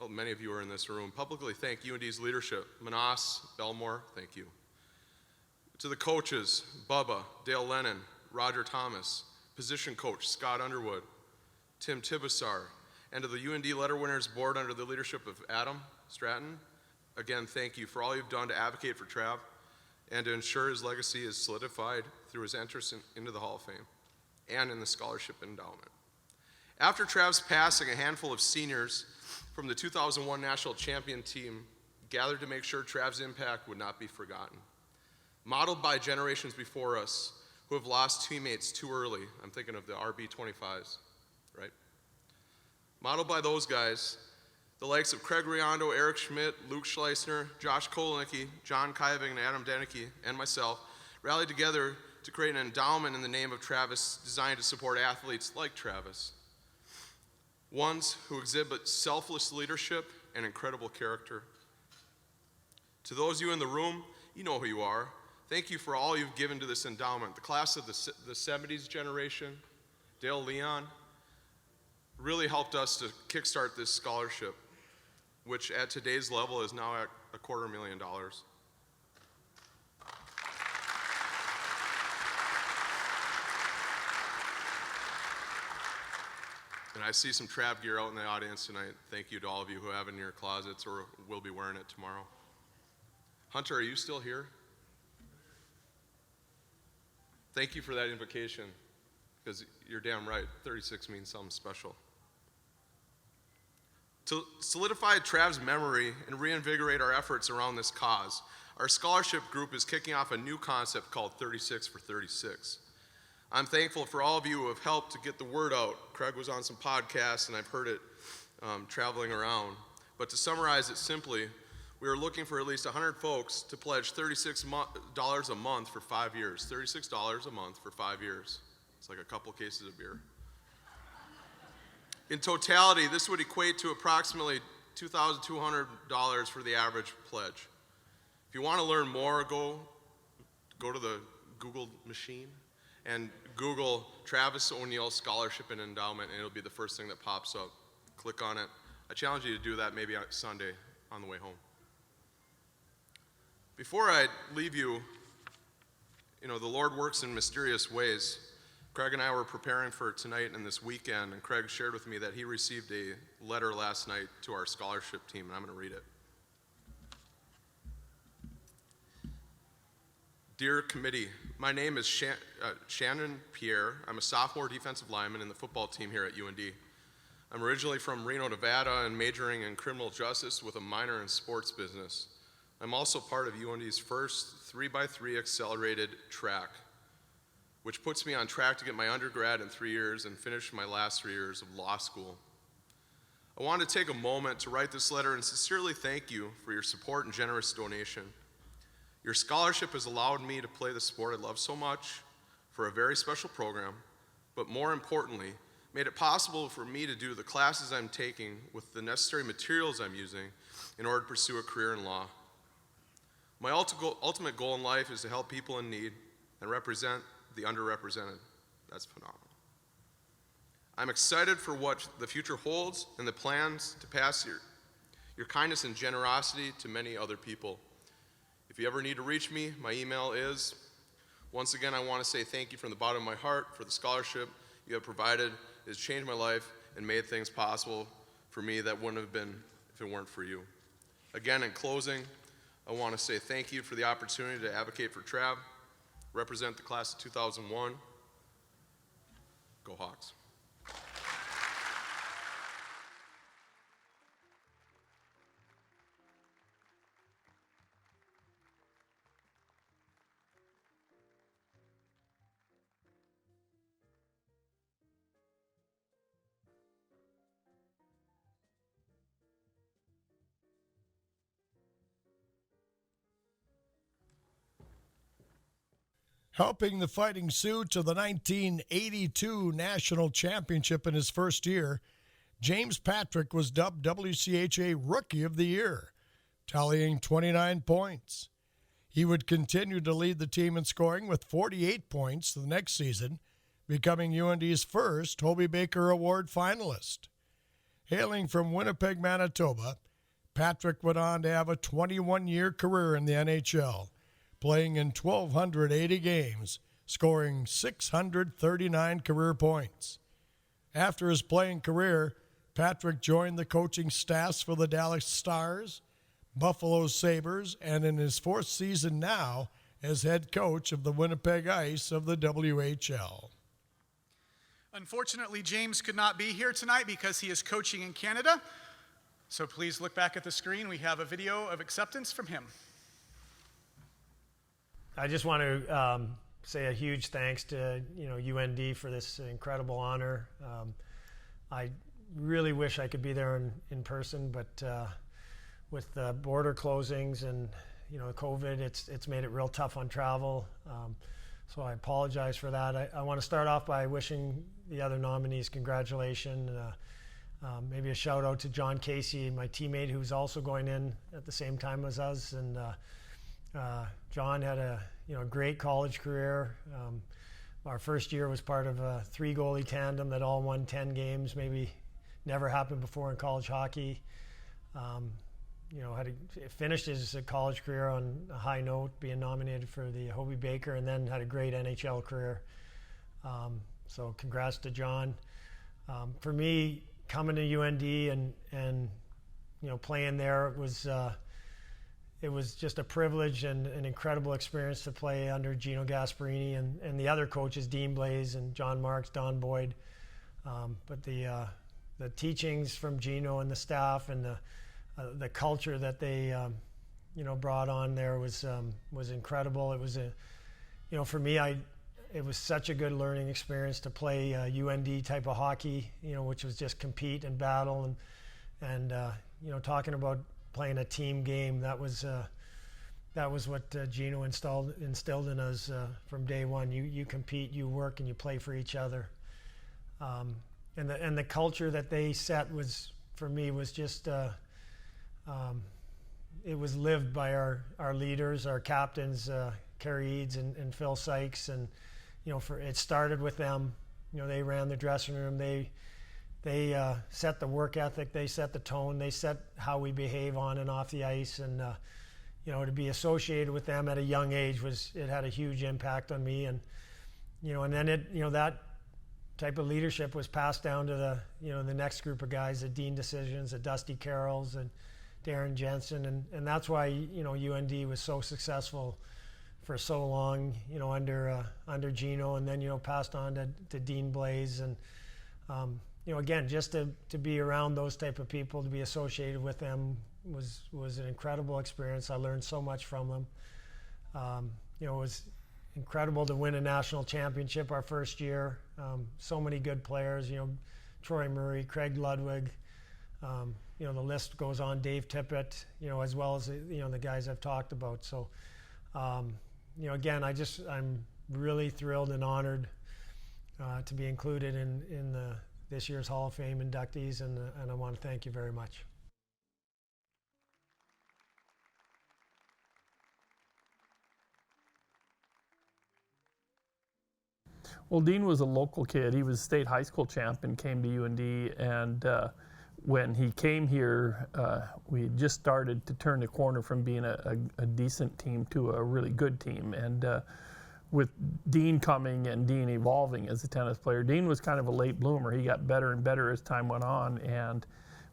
well, many of you are in this room, publicly thank UND's leadership. Manas, Belmore, thank you. To the coaches, Bubba, Dale Lennon, Roger Thomas, position coach Scott Underwood, Tim Tibasar, and to the UND Letterwinners Board under the leadership of Adam Stratton, again, thank you for all you've done to advocate for Trav and to ensure his legacy is solidified through his entrance into the Hall of Fame. and in the scholarship endowment. After Trav's passing, a handful of seniors from the 2001 national champion team gathered to make sure Trav's impact would not be forgotten. Modeled by generations before us who have lost teammates too early. I'm thinking of the RB25s, right? Modeled by those guys, the likes of Craig Riondo, Eric Schmidt, Luke Schleisner, Josh Kolenicki, John Kiving, and Adam Deneke, and myself rallied together to create an endowment in the name of Travis designed to support athletes like Travis. Ones who exhibit selfless leadership and incredible character. To those of you in the room, you know who you are. Thank you for all you've given to this endowment. The class of the 70s generation, Dale Leon, really helped us to kickstart this scholarship, which at today's level is now at $250,000. And I see some Trav gear out in the audience tonight. Thank you to all of you who have it in your closets or will be wearing it tomorrow. Hunter, are you still here? Thank you for that invocation, because you're damn right, 36 means something special. To solidify Trav's memory and reinvigorate our efforts around this cause, our scholarship group is kicking off a new concept called 36 for 36. I'm thankful for all of you who have helped to get the word out. Craig was on some podcasts and I've heard it traveling around. But to summarize it simply, we are looking for at least 100 folks to pledge $36 a month for 5 years. $36 a month for 5 years. It's like a couple cases of beer. In totality, this would equate to approximately $2,200 for the average pledge. If you want to learn more, go to the Google machine and Google Travis O'Neill Scholarship and Endowment, and it'll be the first thing that pops up. Click on it. I challenge you to do that maybe on Sunday on the way home. Before I leave you, the Lord works in mysterious ways. Craig and I were preparing for tonight and this weekend, and Craig shared with me that he received a letter last night to our scholarship team, and I'm going to read it. Dear committee, my name is Shannon Pierre. I'm a sophomore defensive lineman in the football team here at UND. I'm originally from Reno, Nevada, and majoring in criminal justice with a minor in sports business. I'm also part of UND's first 3x3 accelerated track, which puts me on track to get my undergrad in 3 years and finish my last 3 years of law school. I wanted to take a moment to write this letter and sincerely thank you for your support and generous donation. Your scholarship has allowed me to play the sport I love so much for a very special program, but more importantly, made it possible for me to do the classes I'm taking with the necessary materials I'm using in order to pursue a career in law. My ultimate goal in life is to help people in need and represent the underrepresented. That's phenomenal. I'm excited for what the future holds and the plans to pass your kindness and generosity to many other people. If you ever need to reach me, my email is. Once again, I want to say thank you from the bottom of my heart for the scholarship you have provided. It has changed my life and made things possible for me that wouldn't have been if it weren't for you. Again, in closing, I want to say thank you for the opportunity to advocate for Trav, represent the class of 2001. Go Hawks. Helping the Fighting Sioux to the 1982 National Championship in his first year, James Patrick was dubbed WCHA Rookie of the Year, tallying 29 points. He would continue to lead the team in scoring with 48 points the next season, becoming UND's first Hobey Baker Award finalist. Hailing from Winnipeg, Manitoba, Patrick went on to have a 21-year career in the NHL, playing in 1,280 games, scoring 639 career points. After his playing career, Patrick joined the coaching staffs for the Dallas Stars, Buffalo Sabres, and in his fourth season now as head coach of the Winnipeg Ice of the WHL. Unfortunately, James could not be here tonight because he is coaching in Canada. So please look back at the screen. We have a video of acceptance from him. I just want to say a huge thanks to UND for this incredible honor. I really wish I could be there in person, but with the border closings and COVID, it's made it real tough on travel. So I apologize for that. I want to start off by wishing the other nominees congratulations. Maybe a shout out to Jon Casey, my teammate, who's also going in at the same time as us. And Jon had a great college career. Our first year was part of a 3-goalie tandem that all won 10 games. Maybe never happened before in college hockey. Finished his college career on a high note, being nominated for the Hobey Baker, and then had a great NHL career. So congrats to Jon. For me, coming to UND and playing there, it was just a privilege and an incredible experience to play under Gino Gasparini and the other coaches, Dean Blaze and John Marks, Don Boyd. But the teachings from Gino and the staff and the culture that they brought on there was incredible. It was for me, it was such a good learning experience to play UND type of hockey, which was just compete and battle and talking about playing a team game. That was what Gino instilled in us from day one. You compete, you work, and you play for each other. And the culture that they set was, for me, was just it was lived by our leaders, our captains, Kerry Eads and Phil Sykes, and it started with them. They ran the dressing room. They set the work ethic. They set the tone. They set how we behave on and off the ice. And to be associated with them at a young age it had a huge impact on me. And and then that type of leadership was passed down to the next group of guys, the Dean Decisions, the Dusty Carrolls, and Darren Jensen, and that's why UND was so successful for so long, under Gino, and then passed on to Dean Blaze, and again, just to be around those type of people, to be associated with them was an incredible experience. I learned so much from them. It was incredible to win a national championship our first year. So many good players, Troy Murray, Craig Ludwig. The list goes on, Dave Tippett, as well as the guys I've talked about. So, again, I'm really thrilled and honored to be included in this year's Hall of Fame inductees, and I want to thank you very much. Well, Dean was a local kid. He was state high school champ and came to UND, and when he came here, we had just started to turn the corner from being a decent team to a really good team. And with Dean coming and Dean evolving as a tennis player, Dean was kind of a late bloomer. He got better and better as time went on. And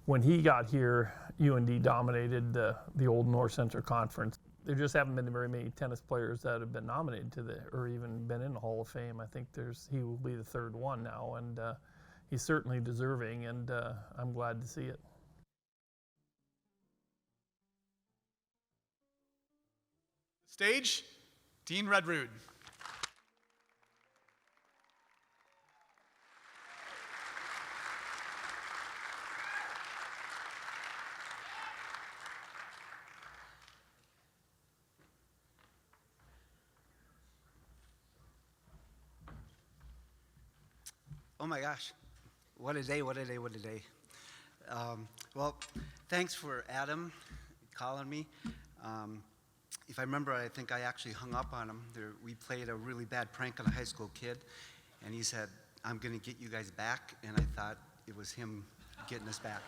when he got here, UND dominated the old North Central Conference. There just haven't been very many tennis players that have been nominated or even been in the Hall of Fame. I think he will be the third one now, and he's certainly deserving, and I'm glad to see it. Stage, Dean Rudrud. Oh my gosh, what a day, what a day, what a day. Well, thanks for Adam calling me. If I remember, I think I actually hung up on him. We played a really bad prank on a high school kid, and he said, "I'm gonna get you guys back," and I thought it was him getting us back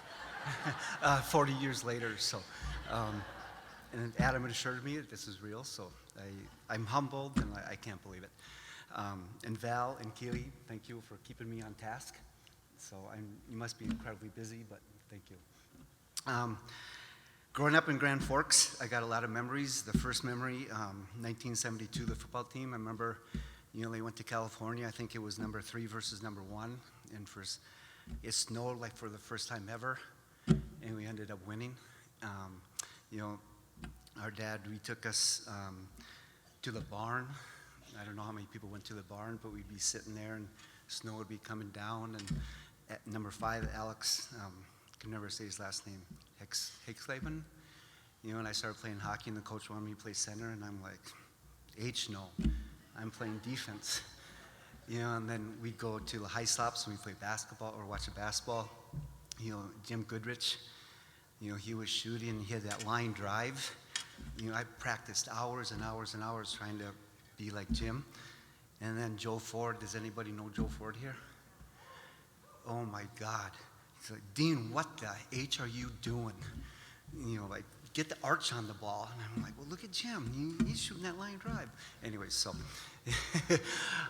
40 years later. So, and Adam had assured me that this is real, so I'm humbled, and I can't believe it. And Val and Keely, thank you for keeping me on task. So you must be incredibly busy, but thank you. Growing up in Grand Forks, I got a lot of memories. The first memory, 1972, the football team. I remember They went to California. I think it was number 3 versus number 1. And it snowed like for the first time ever, and we ended up winning. Our dad, we took us to the barn. I don't know how many people went to the barn, but we'd be sitting there and snow would be coming down. And at number 5, Alex, can never say his last name, Hixleben. And I started playing hockey, and the coach wanted me to play center, and I'm like, no, I'm playing defense. And then we'd go to the high stops and we'd play basketball or watch a basketball. Jim Goodrich, he was shooting, and he had that line drive. I practiced hours and hours and hours trying to be like Jim. And then Joe Ford, does anybody know Joe Ford here? Oh my God. He's like, Dean, what the H are you doing? Like, get the arch on the ball. And I'm like, well, look at Jim. He's shooting that line drive. Anyway, so,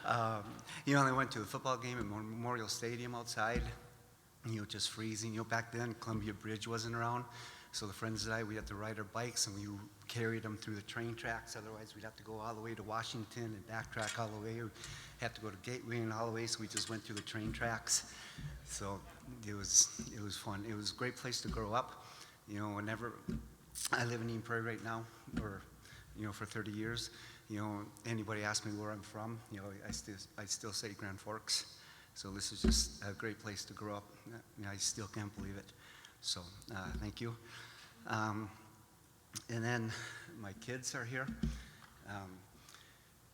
and I went to a football game at Memorial Stadium outside, just freezing. Back then, Columbia Bridge wasn't around. So the friends and I, we had to ride our bikes, and we carried them through the train tracks. Otherwise, we'd have to go all the way to Washington and backtrack all the way. We'd have to go to Gateway and all the way, so we just went through the train tracks. So it was fun. It was a great place to grow up. Whenever I live in Eden Prairie right now, or for 30 years. Anybody asks me where I'm from, I still say Grand Forks. So this is just a great place to grow up. I still can't believe it. So thank you. And then my kids are here.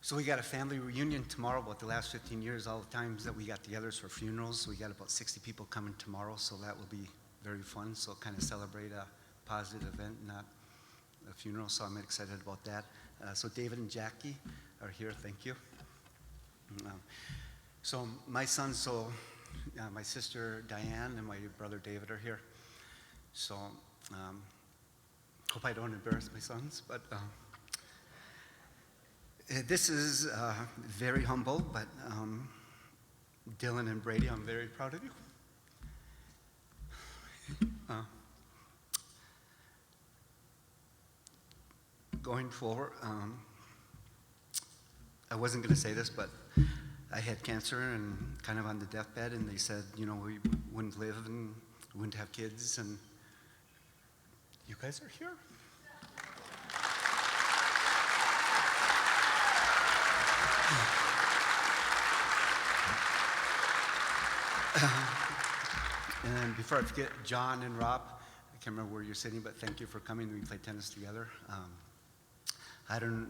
So we got a family reunion tomorrow. About the last 15 years, all the times that we got together for funerals, we got about 60 people coming tomorrow. So that will be very fun. So kind of celebrate a positive event, not a funeral. So I'm excited about that. So David and Jackie are here. Thank you. So my sons, my sister Diane and my brother David are here. So hope I don't embarrass my sons, but this is very humble, but Dylan and Brady, I'm very proud of you. Going forward, I wasn't going to say this, but I had cancer and kind of on the deathbed, and they said, we wouldn't live and wouldn't have kids, and you guys are here. And before I forget, John and Rob, I can't remember where you're sitting, but thank you for coming. We played tennis together.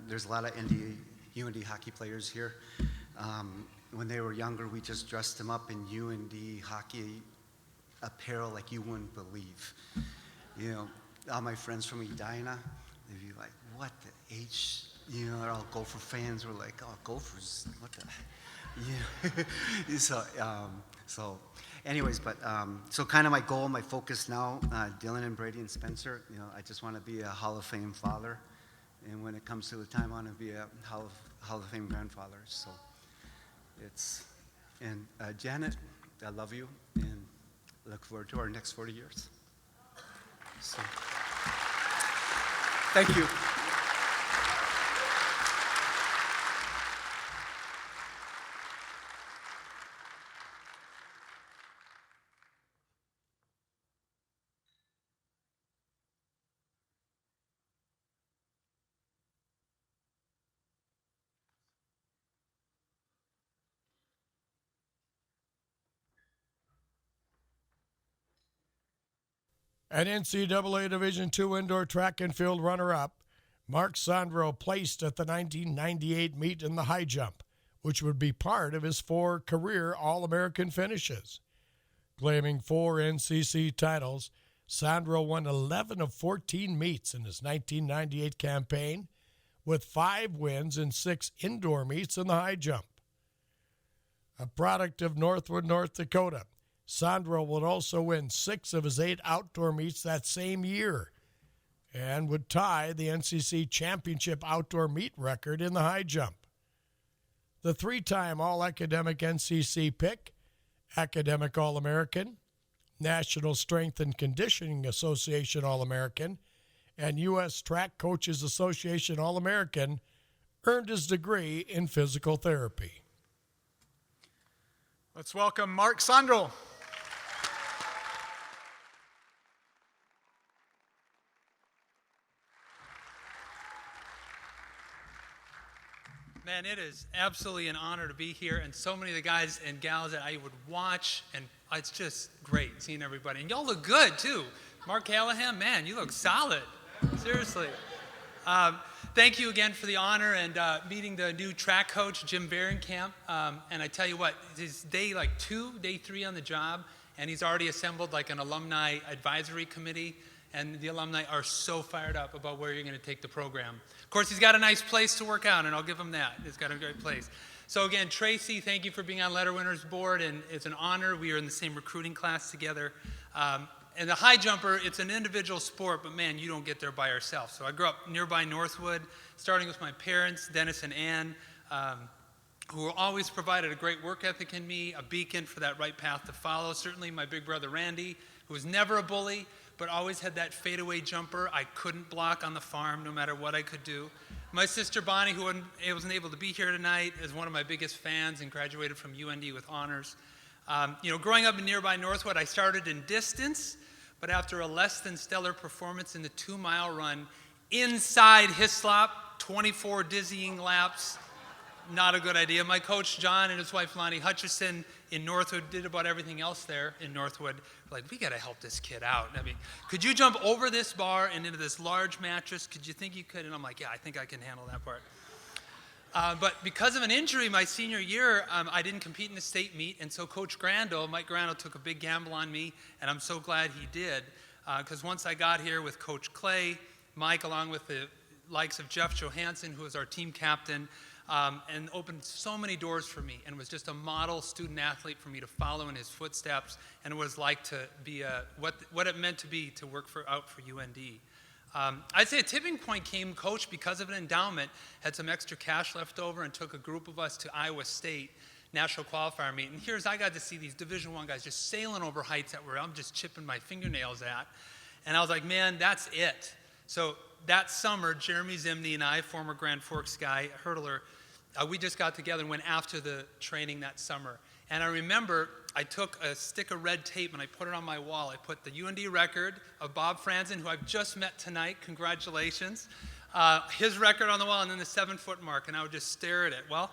There's a lot of UND hockey players here. When they were younger, we just dressed them up in UND hockey apparel like you wouldn't believe. All my friends from Edina, they'd be like, what the H? They're all Gopher fans. We're like, oh, Gophers, what the? So anyways, but so kind of my goal, my focus now, Dylan and Brady and Spencer, I just want to be a Hall of Fame father. And when it comes to the time, I want to be a Hall of Fame grandfather. So and Janet, I love you and look forward to our next 40 years. So, thank you. An NCAA Division II indoor track and field runner-up, Marc Sondreal placed at the 1998 meet in the high jump, which would be part of his 4 career All-American finishes. Claiming 4 NCC titles, Sondreal won 11 of 14 meets in his 1998 campaign, with 5 wins in 6 indoor meets in the high jump. A product of Northwood, North Dakota, Sondreal would also win 6 of his 8 outdoor meets that same year and would tie the NCC championship outdoor meet record in the high jump. The 3-time All-Academic NCC pick, Academic All-American, National Strength and Conditioning Association All-American, and U.S. Track Coaches Association All-American earned his degree in physical therapy. Let's welcome Marc Sondreal. Man, it is absolutely an honor to be here, and so many of the guys and gals that I would watch, and it's just great seeing everybody. And y'all look good, too. Marc Callahan, man, you look solid. Seriously. Thank you again for the honor and meeting the new track coach, Jim Berenkamp. And I tell you what, it's day 3 on the job, and he's already assembled like an alumni advisory committee, and the alumni are so fired up about where you're going to take the program. Of course, he's got a nice place to work out, and I'll give him that. He's got a great place. So again, Tracy, thank you for being on Letterwinners Board, and it's an honor. We are in the same recruiting class together. And the high jumper, it's an individual sport, but man, you don't get there by yourself. So I grew up nearby Northwood, starting with my parents, Dennis and Ann, who always provided a great work ethic in me, a beacon for that right path to follow. Certainly my big brother Randy, who was never a bully, but always had that fadeaway jumper I couldn't block on the farm no matter what I could do. My sister Bonnie, who wasn't able to be here tonight, is one of my biggest fans and graduated from UND with honors. Growing up in nearby Northwood, I started in distance, but after a less than stellar performance in the 2-mile run inside Hislop, 24 dizzying laps, not a good idea. My coach, John, and his wife, Lonnie Hutchison, in Northwood, did about everything else there in Northwood. Like, we got to help this kid out. I mean, could you jump over this bar and into this large mattress? Could you think you could? And I'm like, yeah, I think I can handle that part. But because of an injury my senior year, I didn't compete in the state meet, and so Coach Mike Grandel took a big gamble on me, and I'm so glad he did, because once I got here with Coach Clay, Mike, along with the likes of Jeff Johansson, who was our team captain, and opened so many doors for me, and was just a model student athlete for me to follow in his footsteps, and it was like to be what it meant to be to work out for UND. I'd say a tipping point came, Coach, because of an endowment, had some extra cash left over and took a group of us to Iowa State National Qualifier Meet. And I got to see these Division I guys just sailing over heights that I'm just chipping my fingernails at. And I was like, man, that's it. So that summer, Jeremy Zimney and I, former Grand Forks guy, hurdler, we just got together and went after the training that summer. And I remember I took a stick of red tape and I put it on my wall. I put the UND record of Bob Franzen, who I've just met tonight, congratulations, his record on the wall, and then the 7-foot mark, and I would just stare at it. Well,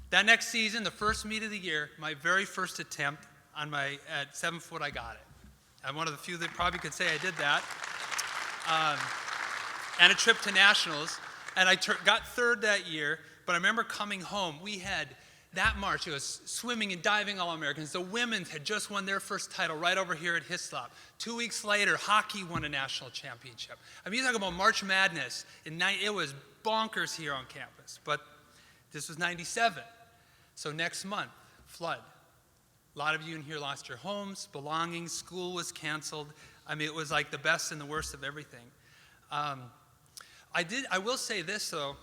that next season, the first meet of the year, my very first attempt at 7 foot, I got it. I'm one of the few that probably could say I did that. And a trip to nationals, and I got third that year, but I remember coming home, we had that March, it was swimming and diving All-Americans. The women's had just won their first title right over here at Hislop. 2 weeks later, hockey won a national championship. I mean, you talk about March Madness. It was bonkers here on campus. But this was 97. So next month, flood. A lot of you in here lost your homes, belongings, school was canceled. I mean, it was like the best and the worst of everything. I will say this, though,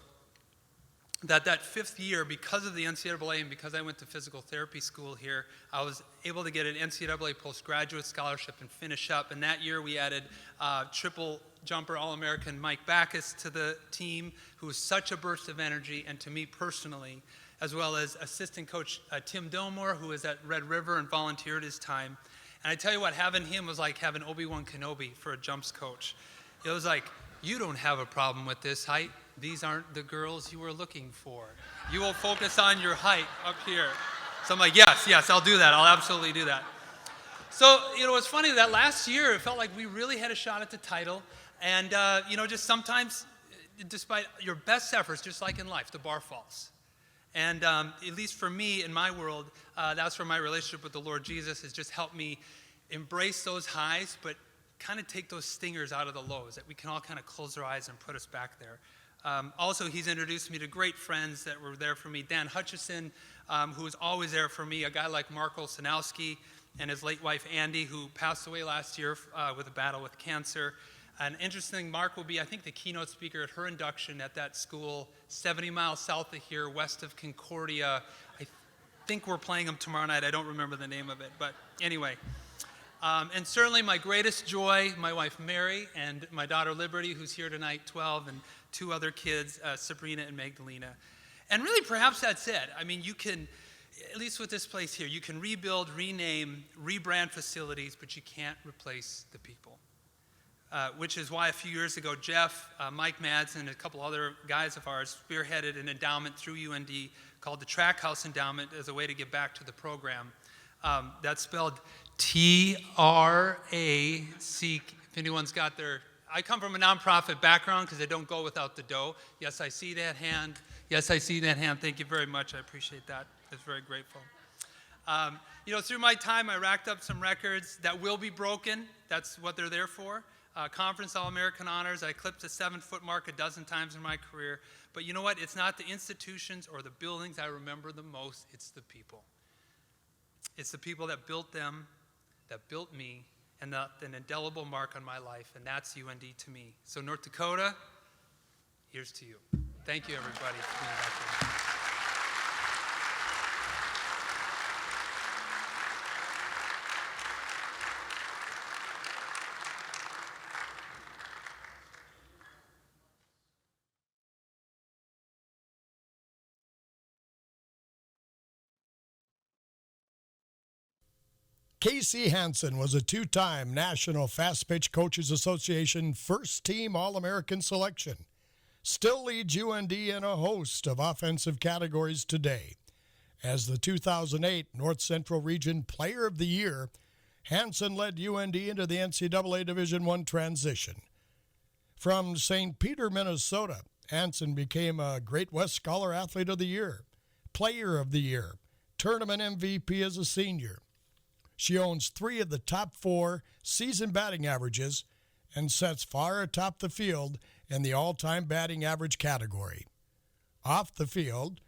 that fifth year, because of the NCAA and because I went to physical therapy school here, I was able to get an NCAA postgraduate scholarship and finish up. And that year we added triple jumper All-American Mike Backus to the team, who was such a burst of energy, and to me personally, as well as assistant coach Tim Dillmore, who was at Red River and volunteered his time. And I tell you what, having him was like having Obi-Wan Kenobi for a jumps coach. It was like, you don't have a problem with this height. These aren't the girls you were looking for. You will focus on your height up here. So I'm like, yes, I'll do that. I'll absolutely do that. So, it's funny that last year, it felt like we really had a shot at the title. And, just sometimes, despite your best efforts, just like in life, the bar falls. And at least for me, in my world, that's where my relationship with the Lord Jesus has just helped me embrace those highs, but kind of take those stingers out of the lows, that we can all kind of close our eyes and put us back there. Also, he's introduced me to great friends that were there for me. Dan Hutchison, who was always there for me, a guy like Marc Olsenowski and his late wife, Andy, who passed away last year with a battle with cancer. And interesting, Marc will be, I think, the keynote speaker at her induction at that school, 70 miles south of here, west of Concordia. I think we're playing them tomorrow night. I don't remember the name of it, but anyway. And certainly my greatest joy, my wife Mary and my daughter Liberty, who's here tonight, 12, and 2 other kids, Sabrina and Magdalena. And really, perhaps that's it. I mean, you can, at least with this place here, you can rebuild, rename, rebrand facilities, but you can't replace the people. Which is why a few years ago, Jeff, Mike Madsen, and a couple other guys of ours spearheaded an endowment through UND called the Track House Endowment as a way to give back to the program. That's spelled TRAC, if anyone's got their, I come from a nonprofit background because I don't go without the dough. Yes, I see that hand. Yes, I see that hand. Thank you very much. I appreciate that. I was very grateful. Through my time, I racked up some records that will be broken. That's what they're there for. Conference All-American honors. I eclipsed the 7-foot mark a dozen times in my career. But you know what? It's not the institutions or the buildings I remember the most. It's the people. It's the people that built them, that built me, and an indelible mark on my life, and that's UND to me. So North Dakota, here's to you. Thank you, everybody, for being back here. Casie Hanson was a 2-time National Fast Pitch Coaches Association first-team All-American selection. Still leads UND in a host of offensive categories today. As the 2008 North Central Region Player of the Year, Hanson led UND into the NCAA Division I transition. From St. Peter, Minnesota, Hanson became a Great West Scholar Athlete of the Year, Player of the Year, Tournament MVP as a senior. She owns 3 of the top 4 season batting averages and sets far atop the field in the all-time batting average category. Off the field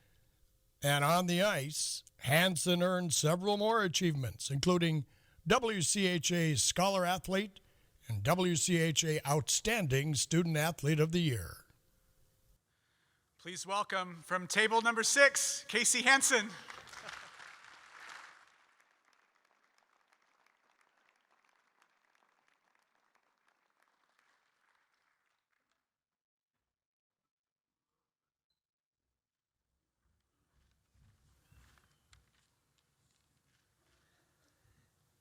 and on the ice, Hanson earned several more achievements, including WCHA Scholar Athlete and WCHA Outstanding Student Athlete of the Year. Please welcome from table number 6, Casie Hanson.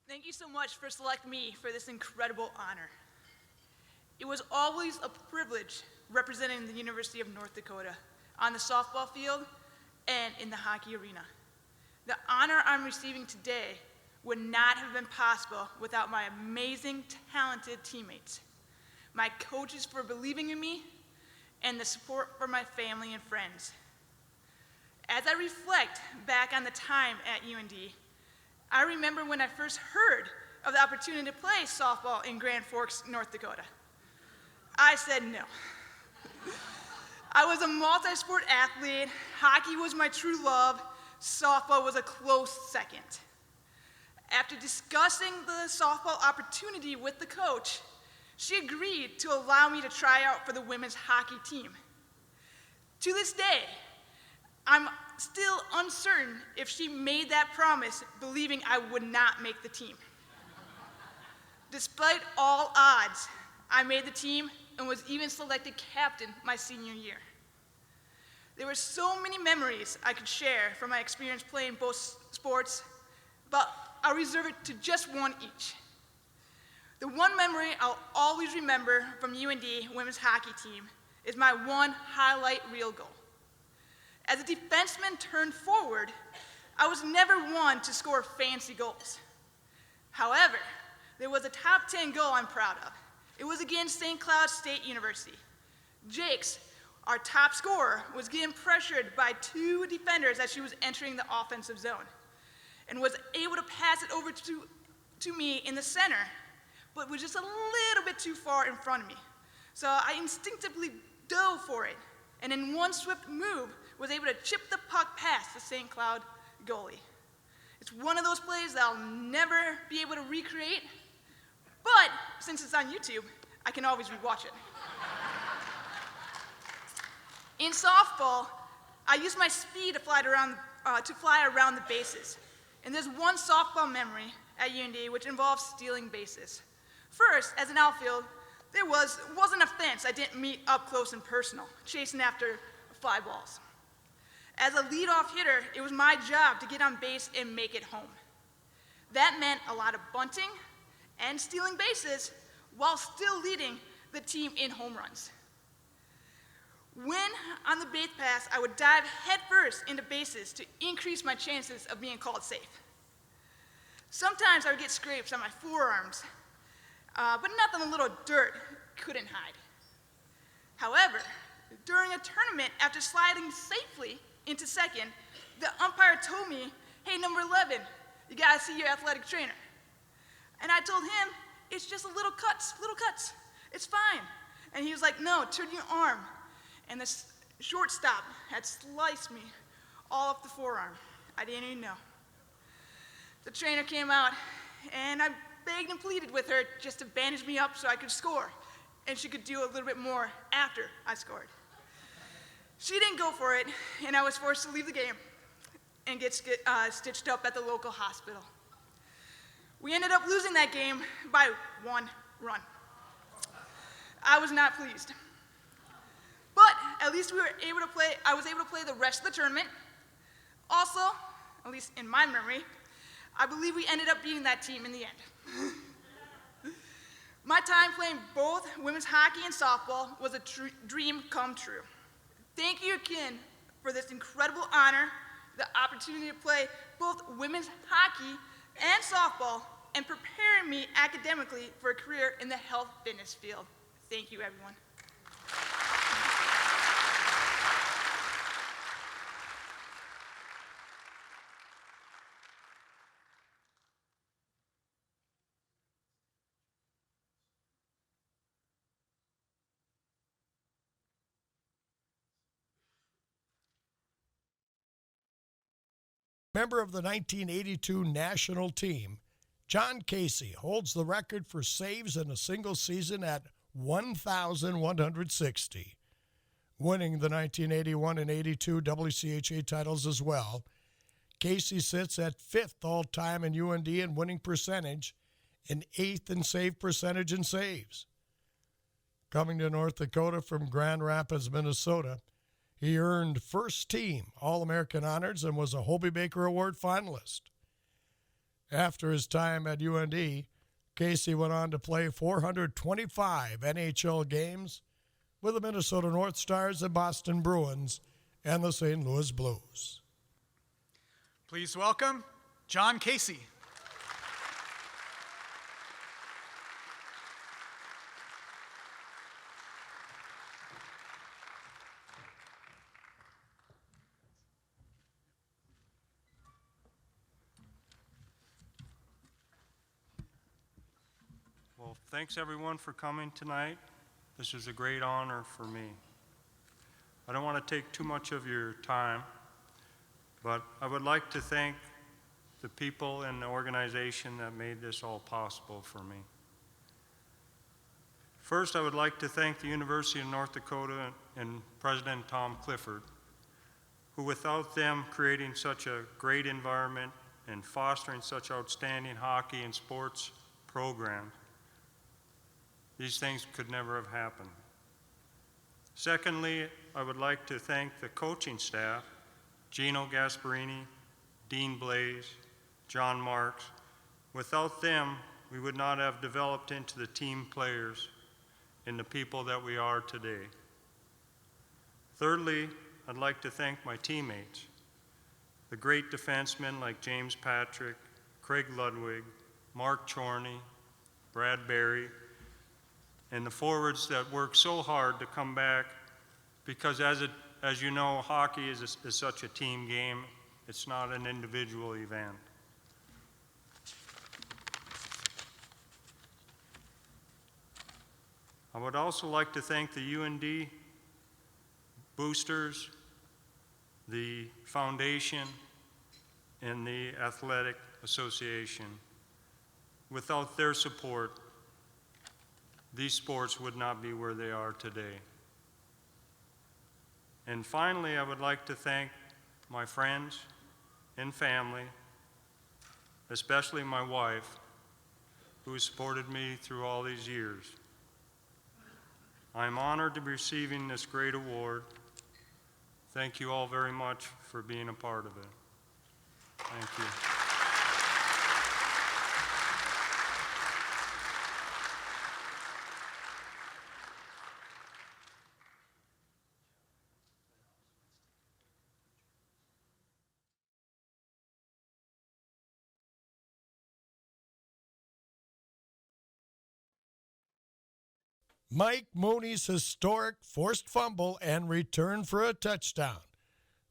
Thank you so much for selecting me for this incredible honor. It was always a privilege representing the University of North Dakota on the softball field and in the hockey arena. The honor I'm receiving today would not have been possible without my amazing, talented teammates, my coaches for believing in me, and the support from my family and friends. As I reflect back on the time at UND, I remember when I first heard of the opportunity to play softball in Grand Forks, North Dakota. I said no. I was a multi-sport athlete, hockey was my true love, softball was a close second. After discussing the softball opportunity with the coach, she agreed to allow me to try out for the women's hockey team. To this day, I'm still uncertain if she made that promise believing I would not make the team. Despite all odds, I made the team and was even selected captain my senior year. There were so many memories I could share from my experience playing both sports, but I'll reserve it to just one each. The one memory I'll always remember from UND women's hockey team is my one highlight reel goal. As a defenseman turned forward, I was never one to score fancy goals. However, there was a top 10 goal I'm proud of. It was against St. Cloud State University. Jakes, our top scorer, was getting pressured by 2 defenders as she was entering the offensive zone and was able to pass it over to me in the center, but was just a little bit too far in front of me. So I instinctively dove for it, and in one swift move, was able to chip the puck past the St. Cloud goalie. It's one of those plays that I'll never be able to recreate, but since it's on YouTube, I can always rewatch it. In softball, I used my speed to fly around the bases, and there's one softball memory at UND, which involves stealing bases. First, as an outfield, there wasn't a fence I didn't meet up close and personal, chasing after fly balls. As a leadoff hitter, it was my job to get on base and make it home. That meant a lot of bunting and stealing bases while still leading the team in home runs. When on the base pass, I would dive headfirst into bases to increase my chances of being called safe. Sometimes I would get scrapes on my forearms, but nothing a little dirt couldn't hide. However, during a tournament, after sliding safely into second, the umpire told me, "Hey, number 11, you gotta see your athletic trainer." And I told him, "It's just little cuts, it's fine." And he was like, "No, turn your arm." And the shortstop had sliced me all up the forearm. I didn't even know. The trainer came out, and I begged and pleaded with her just to bandage me up so I could score, and she could do a little bit more after I scored. She didn't go for it, and I was forced to leave the game and get stitched up at the local hospital. We ended up losing that game by 1 run. I was not pleased. But at least I was able to play the rest of the tournament. Also, at least in my memory, I believe we ended up beating that team in the end. My time playing both women's hockey and softball was a dream come true. Thank you again for this incredible honor, the opportunity to play both women's hockey and softball, and preparing me academically for a career in the health fitness field. Thank you, everyone. Member of the 1982 national team, Jon Casey holds the record for saves in a single season at 1,160. Winning the 1981 and 82 WCHA titles as well, Casey sits at 5th all-time in UND in winning percentage and 8th in save percentage and saves. Coming to North Dakota from Grand Rapids, Minnesota, he earned first-team All-American honors and was a Hobie Baker Award finalist. After his time at UND, Casey went on to play 425 NHL games with the Minnesota North Stars, the Boston Bruins, and the St. Louis Blues. Please welcome Jon Casey. Well, thanks everyone for coming tonight. This is a great honor for me. I don't want to take too much of your time, but I would like to thank the people and the organization that made this all possible for me. First, I would like to thank the University of North Dakota and President Tom Clifford, who without them creating such a great environment and fostering such outstanding hockey and sports programs, these things could never have happened. Secondly, I would like to thank the coaching staff, Gino Gasparini, Dean Blaze, John Marks. Without them, we would not have developed into the team players and the people that we are today. Thirdly, I'd like to thank my teammates, the great defensemen like James Patrick, Craig Ludwig, Marc Chorney, Brad Berry, and the forwards that work so hard to come back, because as you know, hockey is such a team game. It's not an individual event. I would also like to thank the UND boosters, the foundation, and the Athletic Association. Without their support, these sports would not be where they are today. And finally, I would like to thank my friends and family especially my wife, who supported me through all these years. I am honored to be receiving this great award. Thank you all very much for being a part of it. Thank you. Mike Mooney's historic forced fumble and return for a touchdown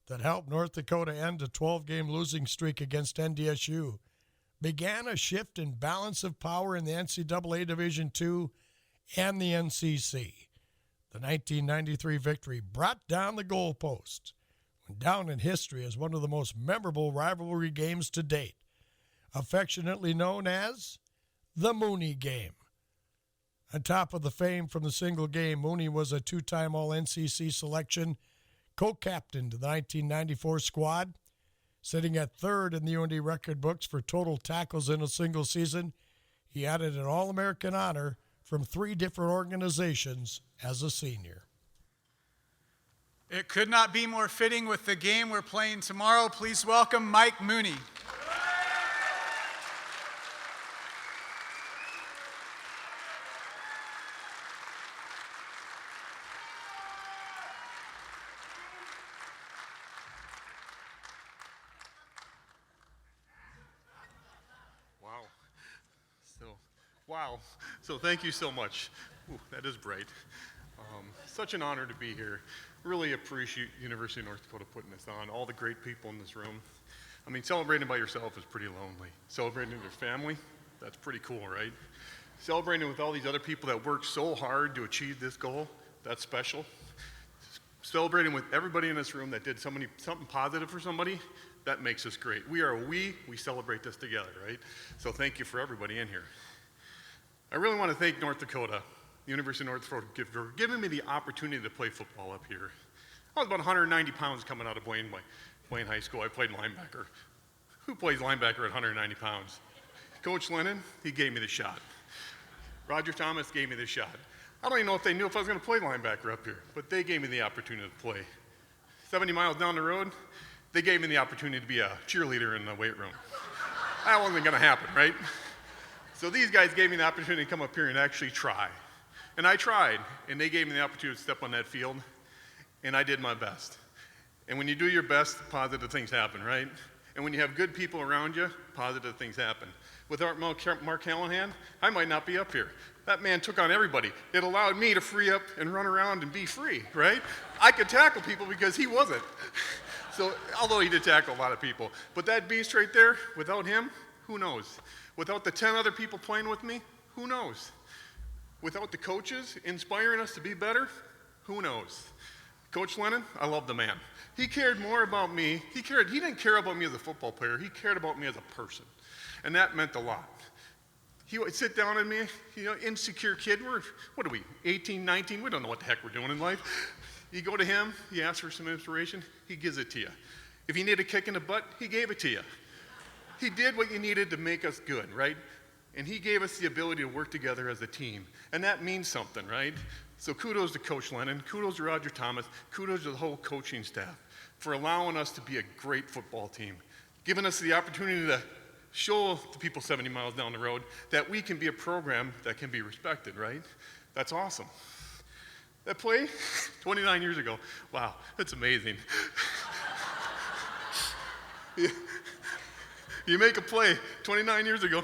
that helped North Dakota end a 12-game losing streak against NDSU began a shift in balance of power in the NCAA Division II and the NCC. The 1993 victory brought down the goalpost, went down in history as one of the most memorable rivalry games to date, affectionately known as the Mooney Game. On top of the fame from the single game, Mooney was a two-time All-NCC selection, co-captain to the 1994 squad, sitting at third in the UND record books for total tackles in a single season. He added an All-American honor from 3 different organizations as a senior. It could not be more fitting with the game we're playing tomorrow. Please welcome Mike Mooney. Wow. So thank you so much. Ooh, that is bright. Such an honor to be here. Really appreciate University of North Dakota putting this on. All the great people in this room. I mean, celebrating by yourself is pretty lonely. Celebrating with your family, that's pretty cool, right? Celebrating with all these other people that worked so hard to achieve this goal, that's special. Celebrating with everybody in this room that did something positive for somebody, that makes us great. We are we celebrate this together, right? So thank you for everybody in here. I really want to thank North Dakota, the University of North Dakota, for giving me the opportunity to play football up here. I was about 190 pounds coming out of Wayne High School. I played linebacker. Who plays linebacker at 190 pounds? Coach Lennon, he gave me the shot. Roger Thomas gave me the shot. I don't even know if they knew if I was going to play linebacker up here, but they gave me the opportunity to play. 70 miles down the road, they gave me the opportunity to be a cheerleader in the weight room. That wasn't going to happen, right? So these guys gave me the opportunity to come up here and actually try. And I tried, and they gave me the opportunity to step on that field, and I did my best. And when you do your best, positive things happen, right? And when you have good people around you, positive things happen. Without Marc Callahan, I might not be up here. That man took on everybody. It allowed me to free up and run around and be free, right? I could tackle people because he wasn't. So, although he did tackle a lot of people. But that beast right there, without him, who knows? Without the 10 other people playing with me, who knows? Without the coaches inspiring us to be better, who knows? Coach Lennon, I love the man. He cared more about me. He didn't care about me as a football player. He cared about me as a person. And that meant a lot. He would sit down at me, insecure kid. What are we, 18, 19? We don't know what the heck we're doing in life. You go to him, you ask for some inspiration, he gives it to you. If you need a kick in the butt, he gave it to you. He did what you needed to make us good, right? And he gave us the ability to work together as a team. And that means something, right? So kudos to Coach Lennon, kudos to Roger Thomas, kudos to the whole coaching staff for allowing us to be a great football team, giving us the opportunity to show the people 70 miles down the road that we can be a program that can be respected, right? That's awesome. That play, 29 years ago, wow, that's amazing. You make a play 29 years ago,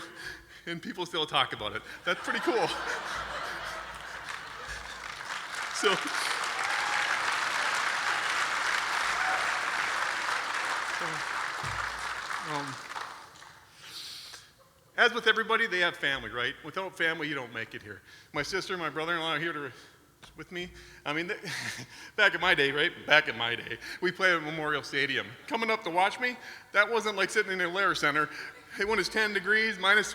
and people still talk about it. That's pretty cool. So, as with everybody, they have family, right? Without family, you don't make it here. My sister and my brother-in-law are here with me. I mean, back in my day, right? Back in my day, we played at Memorial Stadium. Coming up to watch me, that wasn't like sitting in a Lair Center. When it's 10 degrees, minus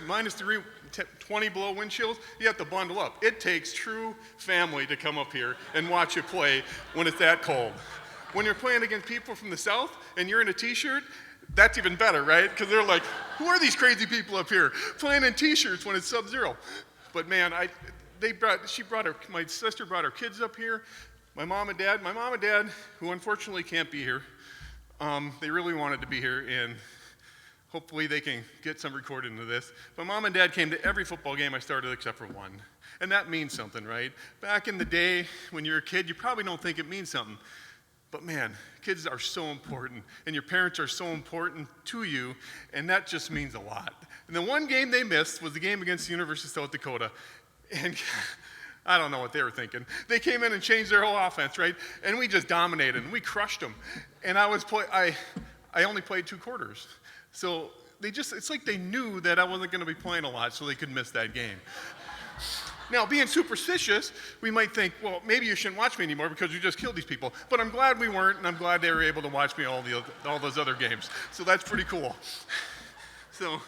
20 below wind chills, you have to bundle up. It takes true family to come up here and watch you play when it's that cold. When you're playing against people from the South and you're in a t-shirt, that's even better, right? Because they're like, who are these crazy people up here playing in T-shirts when it's sub-zero? But man, my sister brought her kids up here. My mom and dad, who unfortunately can't be here, they really wanted to be here, and hopefully they can get some recording of this. But mom and dad came to every football game I started except for one. And that means something, right? Back in the day, when you're a kid, you probably don't think it means something. But man, kids are so important, and your parents are so important to you, and that just means a lot. And the one game they missed was the game against the University of South Dakota. And I don't know what they were thinking. They came in and changed their whole offense, right? And we just dominated, and we crushed them. And I only played 2 quarters. So it's like they knew that I wasn't going to be playing a lot, so they could miss that game. Now, being superstitious, we might think, well, maybe you shouldn't watch me anymore because you just killed these people. But I'm glad we weren't, and I'm glad they were able to watch me all those other games. So that's pretty cool. So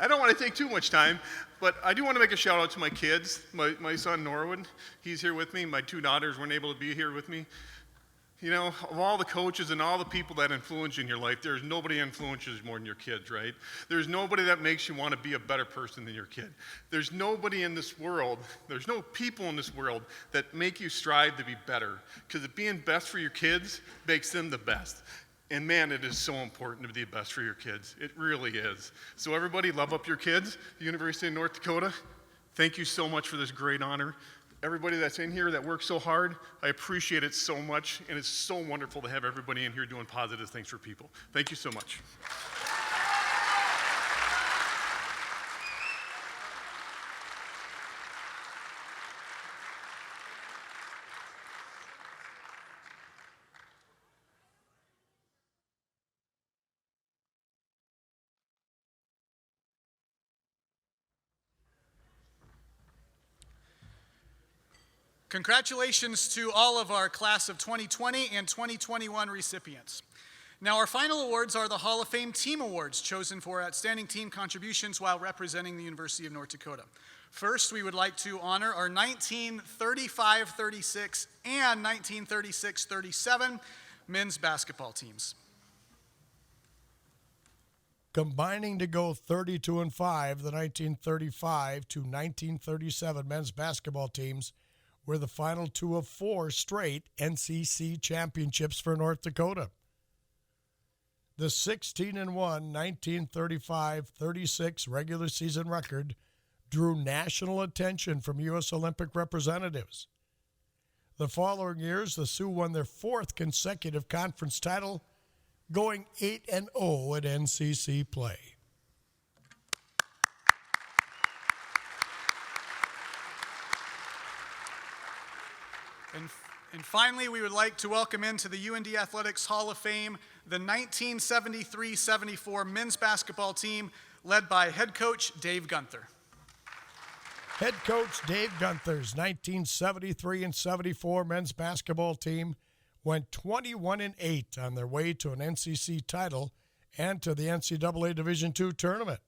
I don't want to take too much time, but I do want to make a shout out to my kids. My son Norwood, he's here with me. My 2 daughters weren't able to be here with me. You know, of all the coaches and all the people that influence you in your life, there's nobody influences more than your kids, right? There's nobody that makes you want to be a better person than your kid. There's nobody in this world, there's no people in this world that make you strive to be better. Because being best for your kids makes them the best. And man, it is so important to be the best for your kids. It really is. So everybody, love up your kids. The University of North Dakota, thank you so much for this great honor. Everybody that's in here that works so hard, I appreciate it so much, and it's so wonderful to have everybody in here doing positive things for people. Thank you so much. Congratulations to all of our class of 2020 and 2021 recipients. Now, our final awards are the Hall of Fame Team Awards, chosen for outstanding team contributions while representing the University of North Dakota. First, we would like to honor our 1935-36 and 1936-37 men's basketball teams. Combining to go 32-5, the 1935 to 1937 men's basketball teams were the final 2 of 4 straight NCC championships for North Dakota. The 16-1 1935-36 regular season record drew national attention from U.S. Olympic representatives. The following years, the Sioux won their 4th consecutive conference title, going 8-0 at NCC play. And finally, we would like to welcome into the UND Athletics Hall of Fame the 1973-74 men's basketball team led by head coach Dave Gunther. Head coach Dave Gunther's 1973-74 men's basketball team went 21-8 on their way to an NCC title and to the NCAA Division II tournament.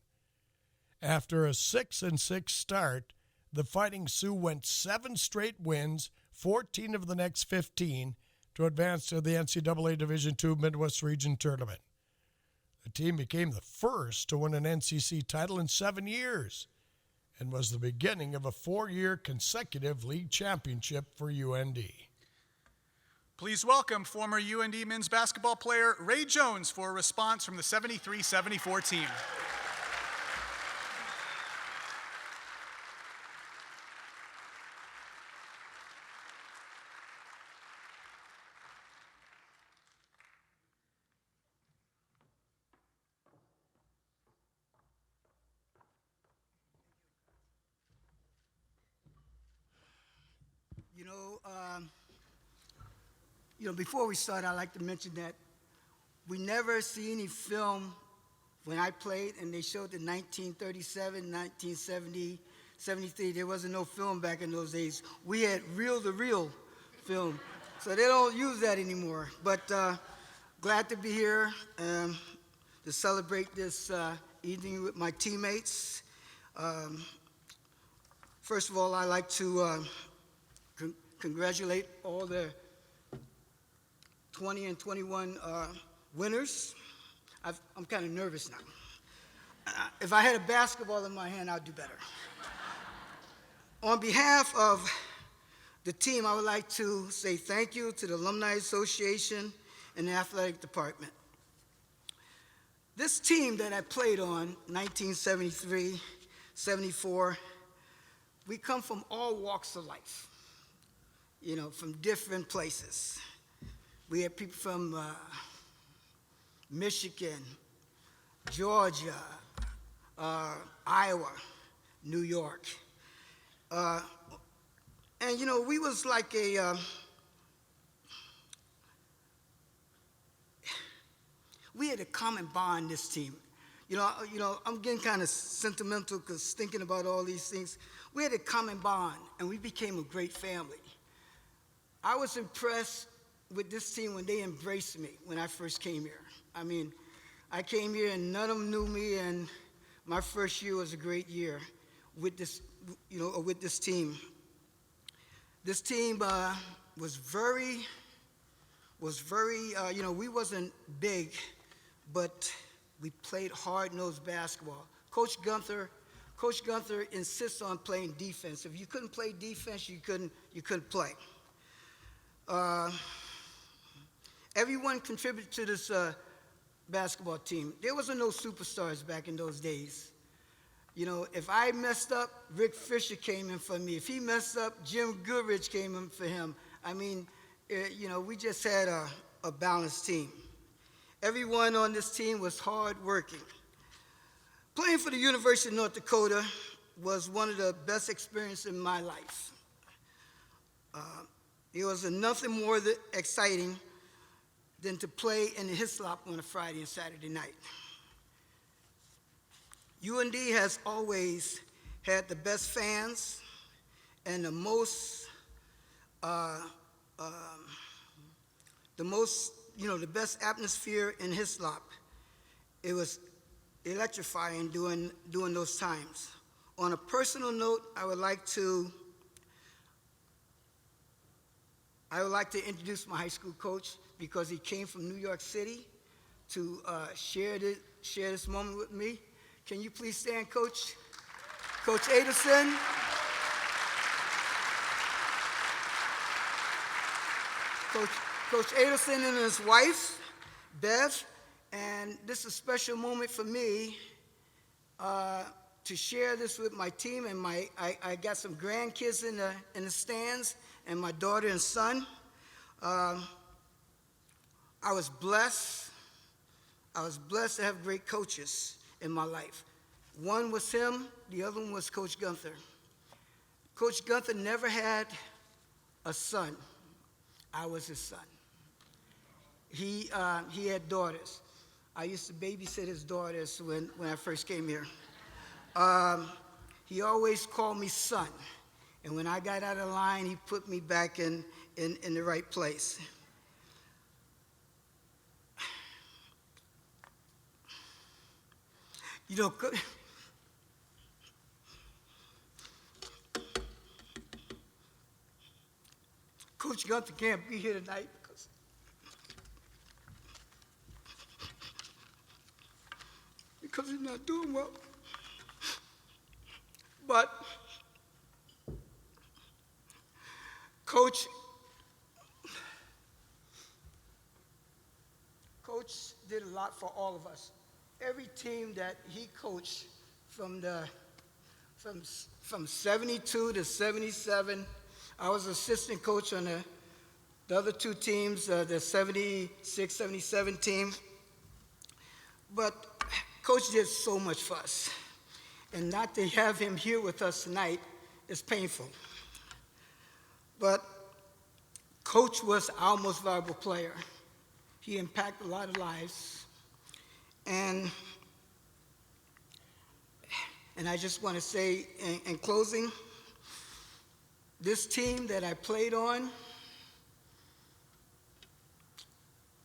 After a 6-6 start, the Fighting Sioux went 7 straight wins, 14 of the next 15, to advance to the NCAA Division II Midwest Region Tournament. The team became the first to win an NCC title in 7 years and was the beginning of a 4-year consecutive league championship for UND. Please welcome former UND men's basketball player Ray Jones for a response from the 73-74 team. Before we start, I'd like to mention that we never see any film when I played, and they showed the 1937, 1970, 73. There wasn't no film back in those days. We had reel-to-reel film, so they don't use that anymore. But glad to be here to celebrate this evening with my teammates. First of all, I'd like to congratulate all the 20 and 21 winners. I'm kind of nervous now. If I had a basketball in my hand, I'd do better. On behalf of the team, I would like to say thank you to the Alumni Association and the athletic department. This team that I played on, 1973, 74, we come from all walks of life, you know, from different places. We had people from Michigan, Georgia, Iowa, New York. And, you know, we was like we had a common bond, this team. You know, I'm getting kind of sentimental because thinking about all these things. We had a common bond, and we became a great family. I was impressed with this team when they embraced me when I first came here. I mean, I came here and none of them knew me, and my first year was a great year with this, you know, with this team. This team was very, you know, we wasn't big, but we played hard-nosed basketball. Coach Gunther insists on playing defense. If you couldn't play defense, you couldn't play. Everyone contributed to this basketball team. There wasn't no superstars back in those days. You know, if I messed up, Rick Fisher came in for me. If he messed up, Jim Goodrich came in for him. I mean, you know, we just had a balanced team. Everyone on this team was hard-working. Playing for the University of North Dakota was one of the best experiences in my life. It was nothing more exciting than to play in the Hislop on a Friday and Saturday night. UND has always had the best fans and the best atmosphere in Hislop. It was electrifying during those times. On a personal note, I would like to introduce my high school coach because he came from New York City to share this moment with me. Can you please stand, Coach? Coach Adelson. Coach Adelson and his wife, Bev, and this is a special moment for me to share this with my team, and I got some grandkids in the stands, and my daughter and son. I was blessed to have great coaches in my life. One was him, the other one was Coach Gunther. Coach Gunther never had a son. I was his son. He had daughters. I used to babysit his daughters when I first came here. He always called me son. And when I got out of line, he put me back in the right place. You know, Coach Gunther can't be here tonight because he's not doing well. But Coach did a lot for all of us. Every team that he coached from 72 to 77, I was assistant coach on the other two teams, the 76, 77 team. But Coach did so much for us. And not to have him here with us tonight is painful. But Coach was our most valuable player. He impacted a lot of lives. And I just want to say in closing, this team that I played on,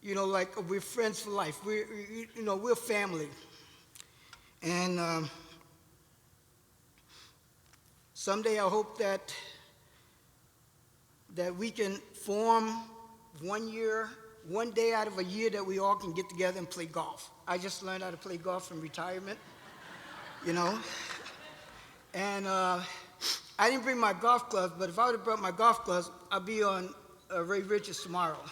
you know, like we're friends for life. We're family. And someday I hope that we can form one year one day out of a year that we all can get together and play golf. I just learned how to play golf in retirement, you know. And I didn't bring my golf clubs, but if I would have brought my golf clubs, I'd be on Ray Richards tomorrow.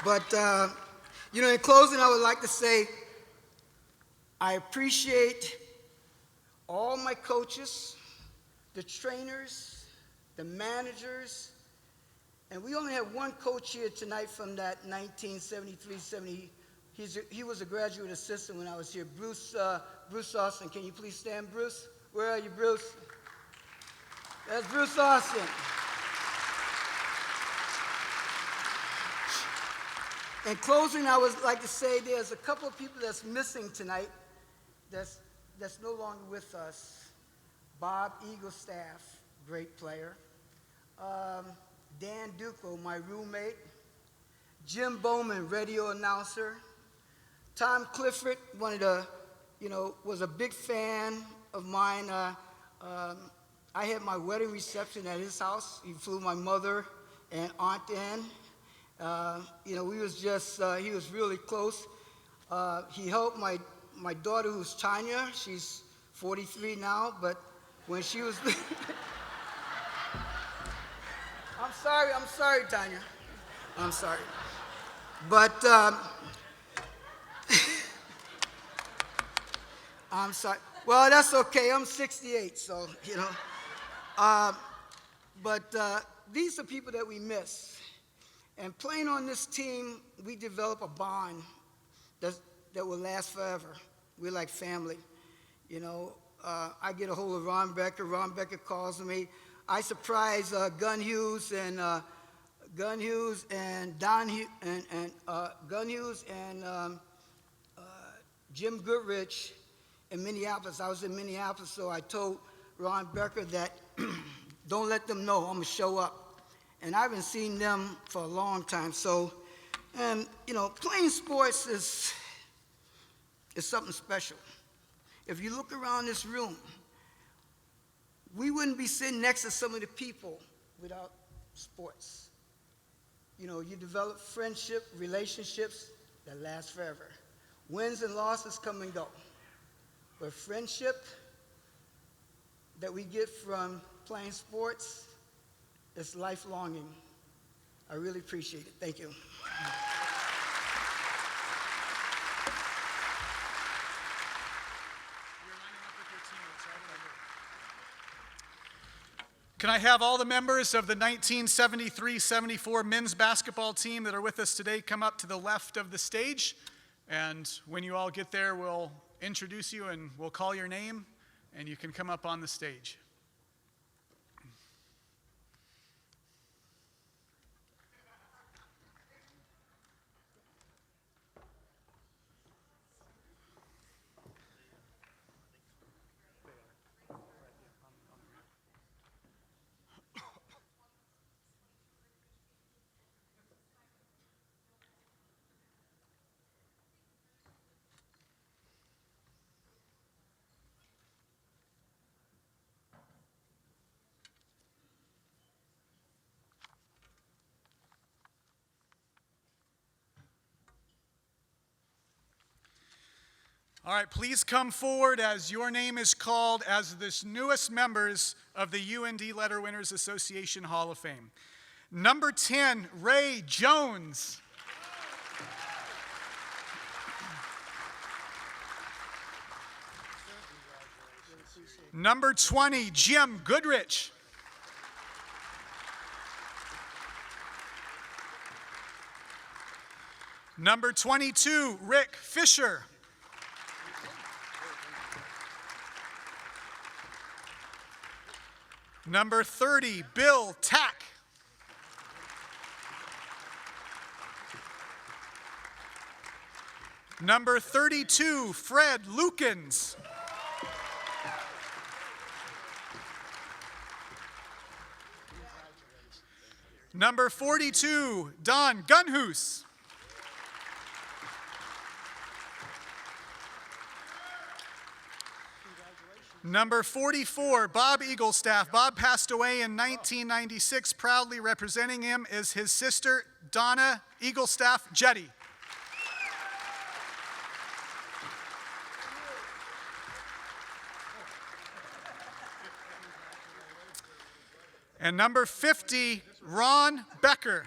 But, you know, in closing, I would like to say I appreciate all my coaches, the trainers, the managers, and we only have one coach here tonight from that 1973-70. He was a graduate assistant when I was here. Bruce Austin. Can you please stand, Bruce? Where are you, Bruce? That's Bruce Austin. In closing, I would like to say there's a couple of people that's missing tonight that's no longer with us. Bob Eaglestaff, great player. Dan Duco, my roommate. Jim Baumann, radio announcer. Tom Clifford, one of the, you know, was a big fan of mine. I had my wedding reception at his house. He flew my mother and aunt in. You know, we was just, he was really close. He helped my daughter, who's Tanya. She's 43 now, but when she was... I'm sorry, Tanya. I'm sorry. But, I'm sorry. Well, that's okay. I'm 68, so, you know. But these are people that we miss. And playing on this team, we develop a bond that will last forever. We're like family. You know, I get a hold of Ron Becker. Ron Becker calls me. I surprise Gun Hughes and Don Gun Hughes and Jim Goodrich in Minneapolis. I was in Minneapolis, so I told Ron Becker that don't let them know I'm gonna show up. And I haven't seen them for a long time. So, and you know, playing sports is something special. If you look around this room, we wouldn't be sitting next to some of the people without sports. You know, you develop friendship, relationships that last forever. Wins and losses come and go. But friendship that we get from playing sports is lifelonging. I really appreciate it. Thank you. Can I have all the members of the 1973-74 men's basketball team that are with us today come up to the left of the stage? And when you all get there, we'll introduce you and we'll call your name, and you can come up on the stage. All right, please come forward as your name is called as the newest members of the UND Letterwinners Association Hall of Fame. Number 10, Ray Jones. Number 20, Jim Goodrich. Number 22, Rick Fisher. Number 30, Bill Tack. Number 32, Fred Lukens. Number 42, Don Gunhus. Number 44, Bob Eaglestaff. Bob passed away in 1996. Proudly representing him is his sister, Donna Eaglestaff Jetty. And number 50, Ron Becker.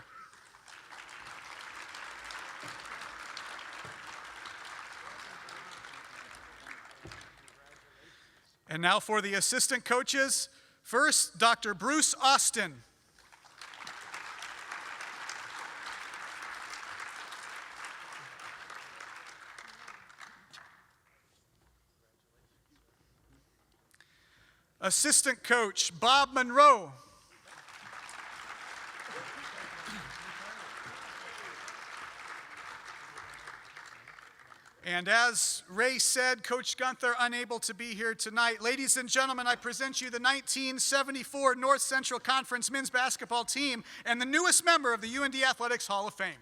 And now for the assistant coaches. First, Dr. Bruce Austin. Assistant coach, Bob Monroe. And as Ray said, Coach Gunther unable to be here tonight. Ladies and gentlemen, I present you the 1974 North Central Conference men's basketball team and the newest member of the UND Athletics Hall of Fame.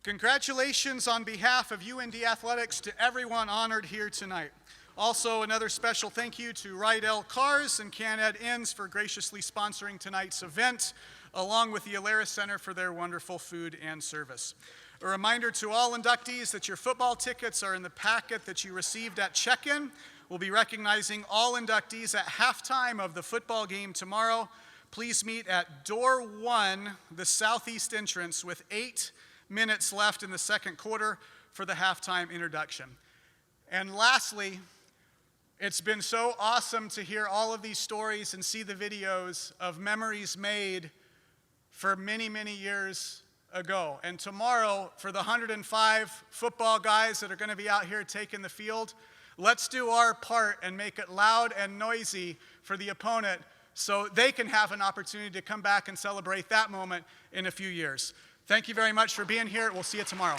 Congratulations on behalf of UND Athletics to everyone honored here tonight. Also, another special thank you to Rydell Cars and Can-Ed Inns for graciously sponsoring tonight's event, along with the Alaris Center for their wonderful food and service. A reminder to all inductees that your football tickets are in the packet that you received at check-in. We'll be recognizing all inductees at halftime of the football game tomorrow. Please meet at door 1, the southeast entrance, with 8 minutes left in the second quarter for the halftime introduction. And lastly, it's been so awesome to hear all of these stories and see the videos of memories made for many, many years ago. And tomorrow, for the 105 football guys that are going to be out here taking the field, let's do our part and make it loud and noisy for the opponent so they can have an opportunity to come back and celebrate that moment in a few years. Thank you very much for being here. We'll see you tomorrow.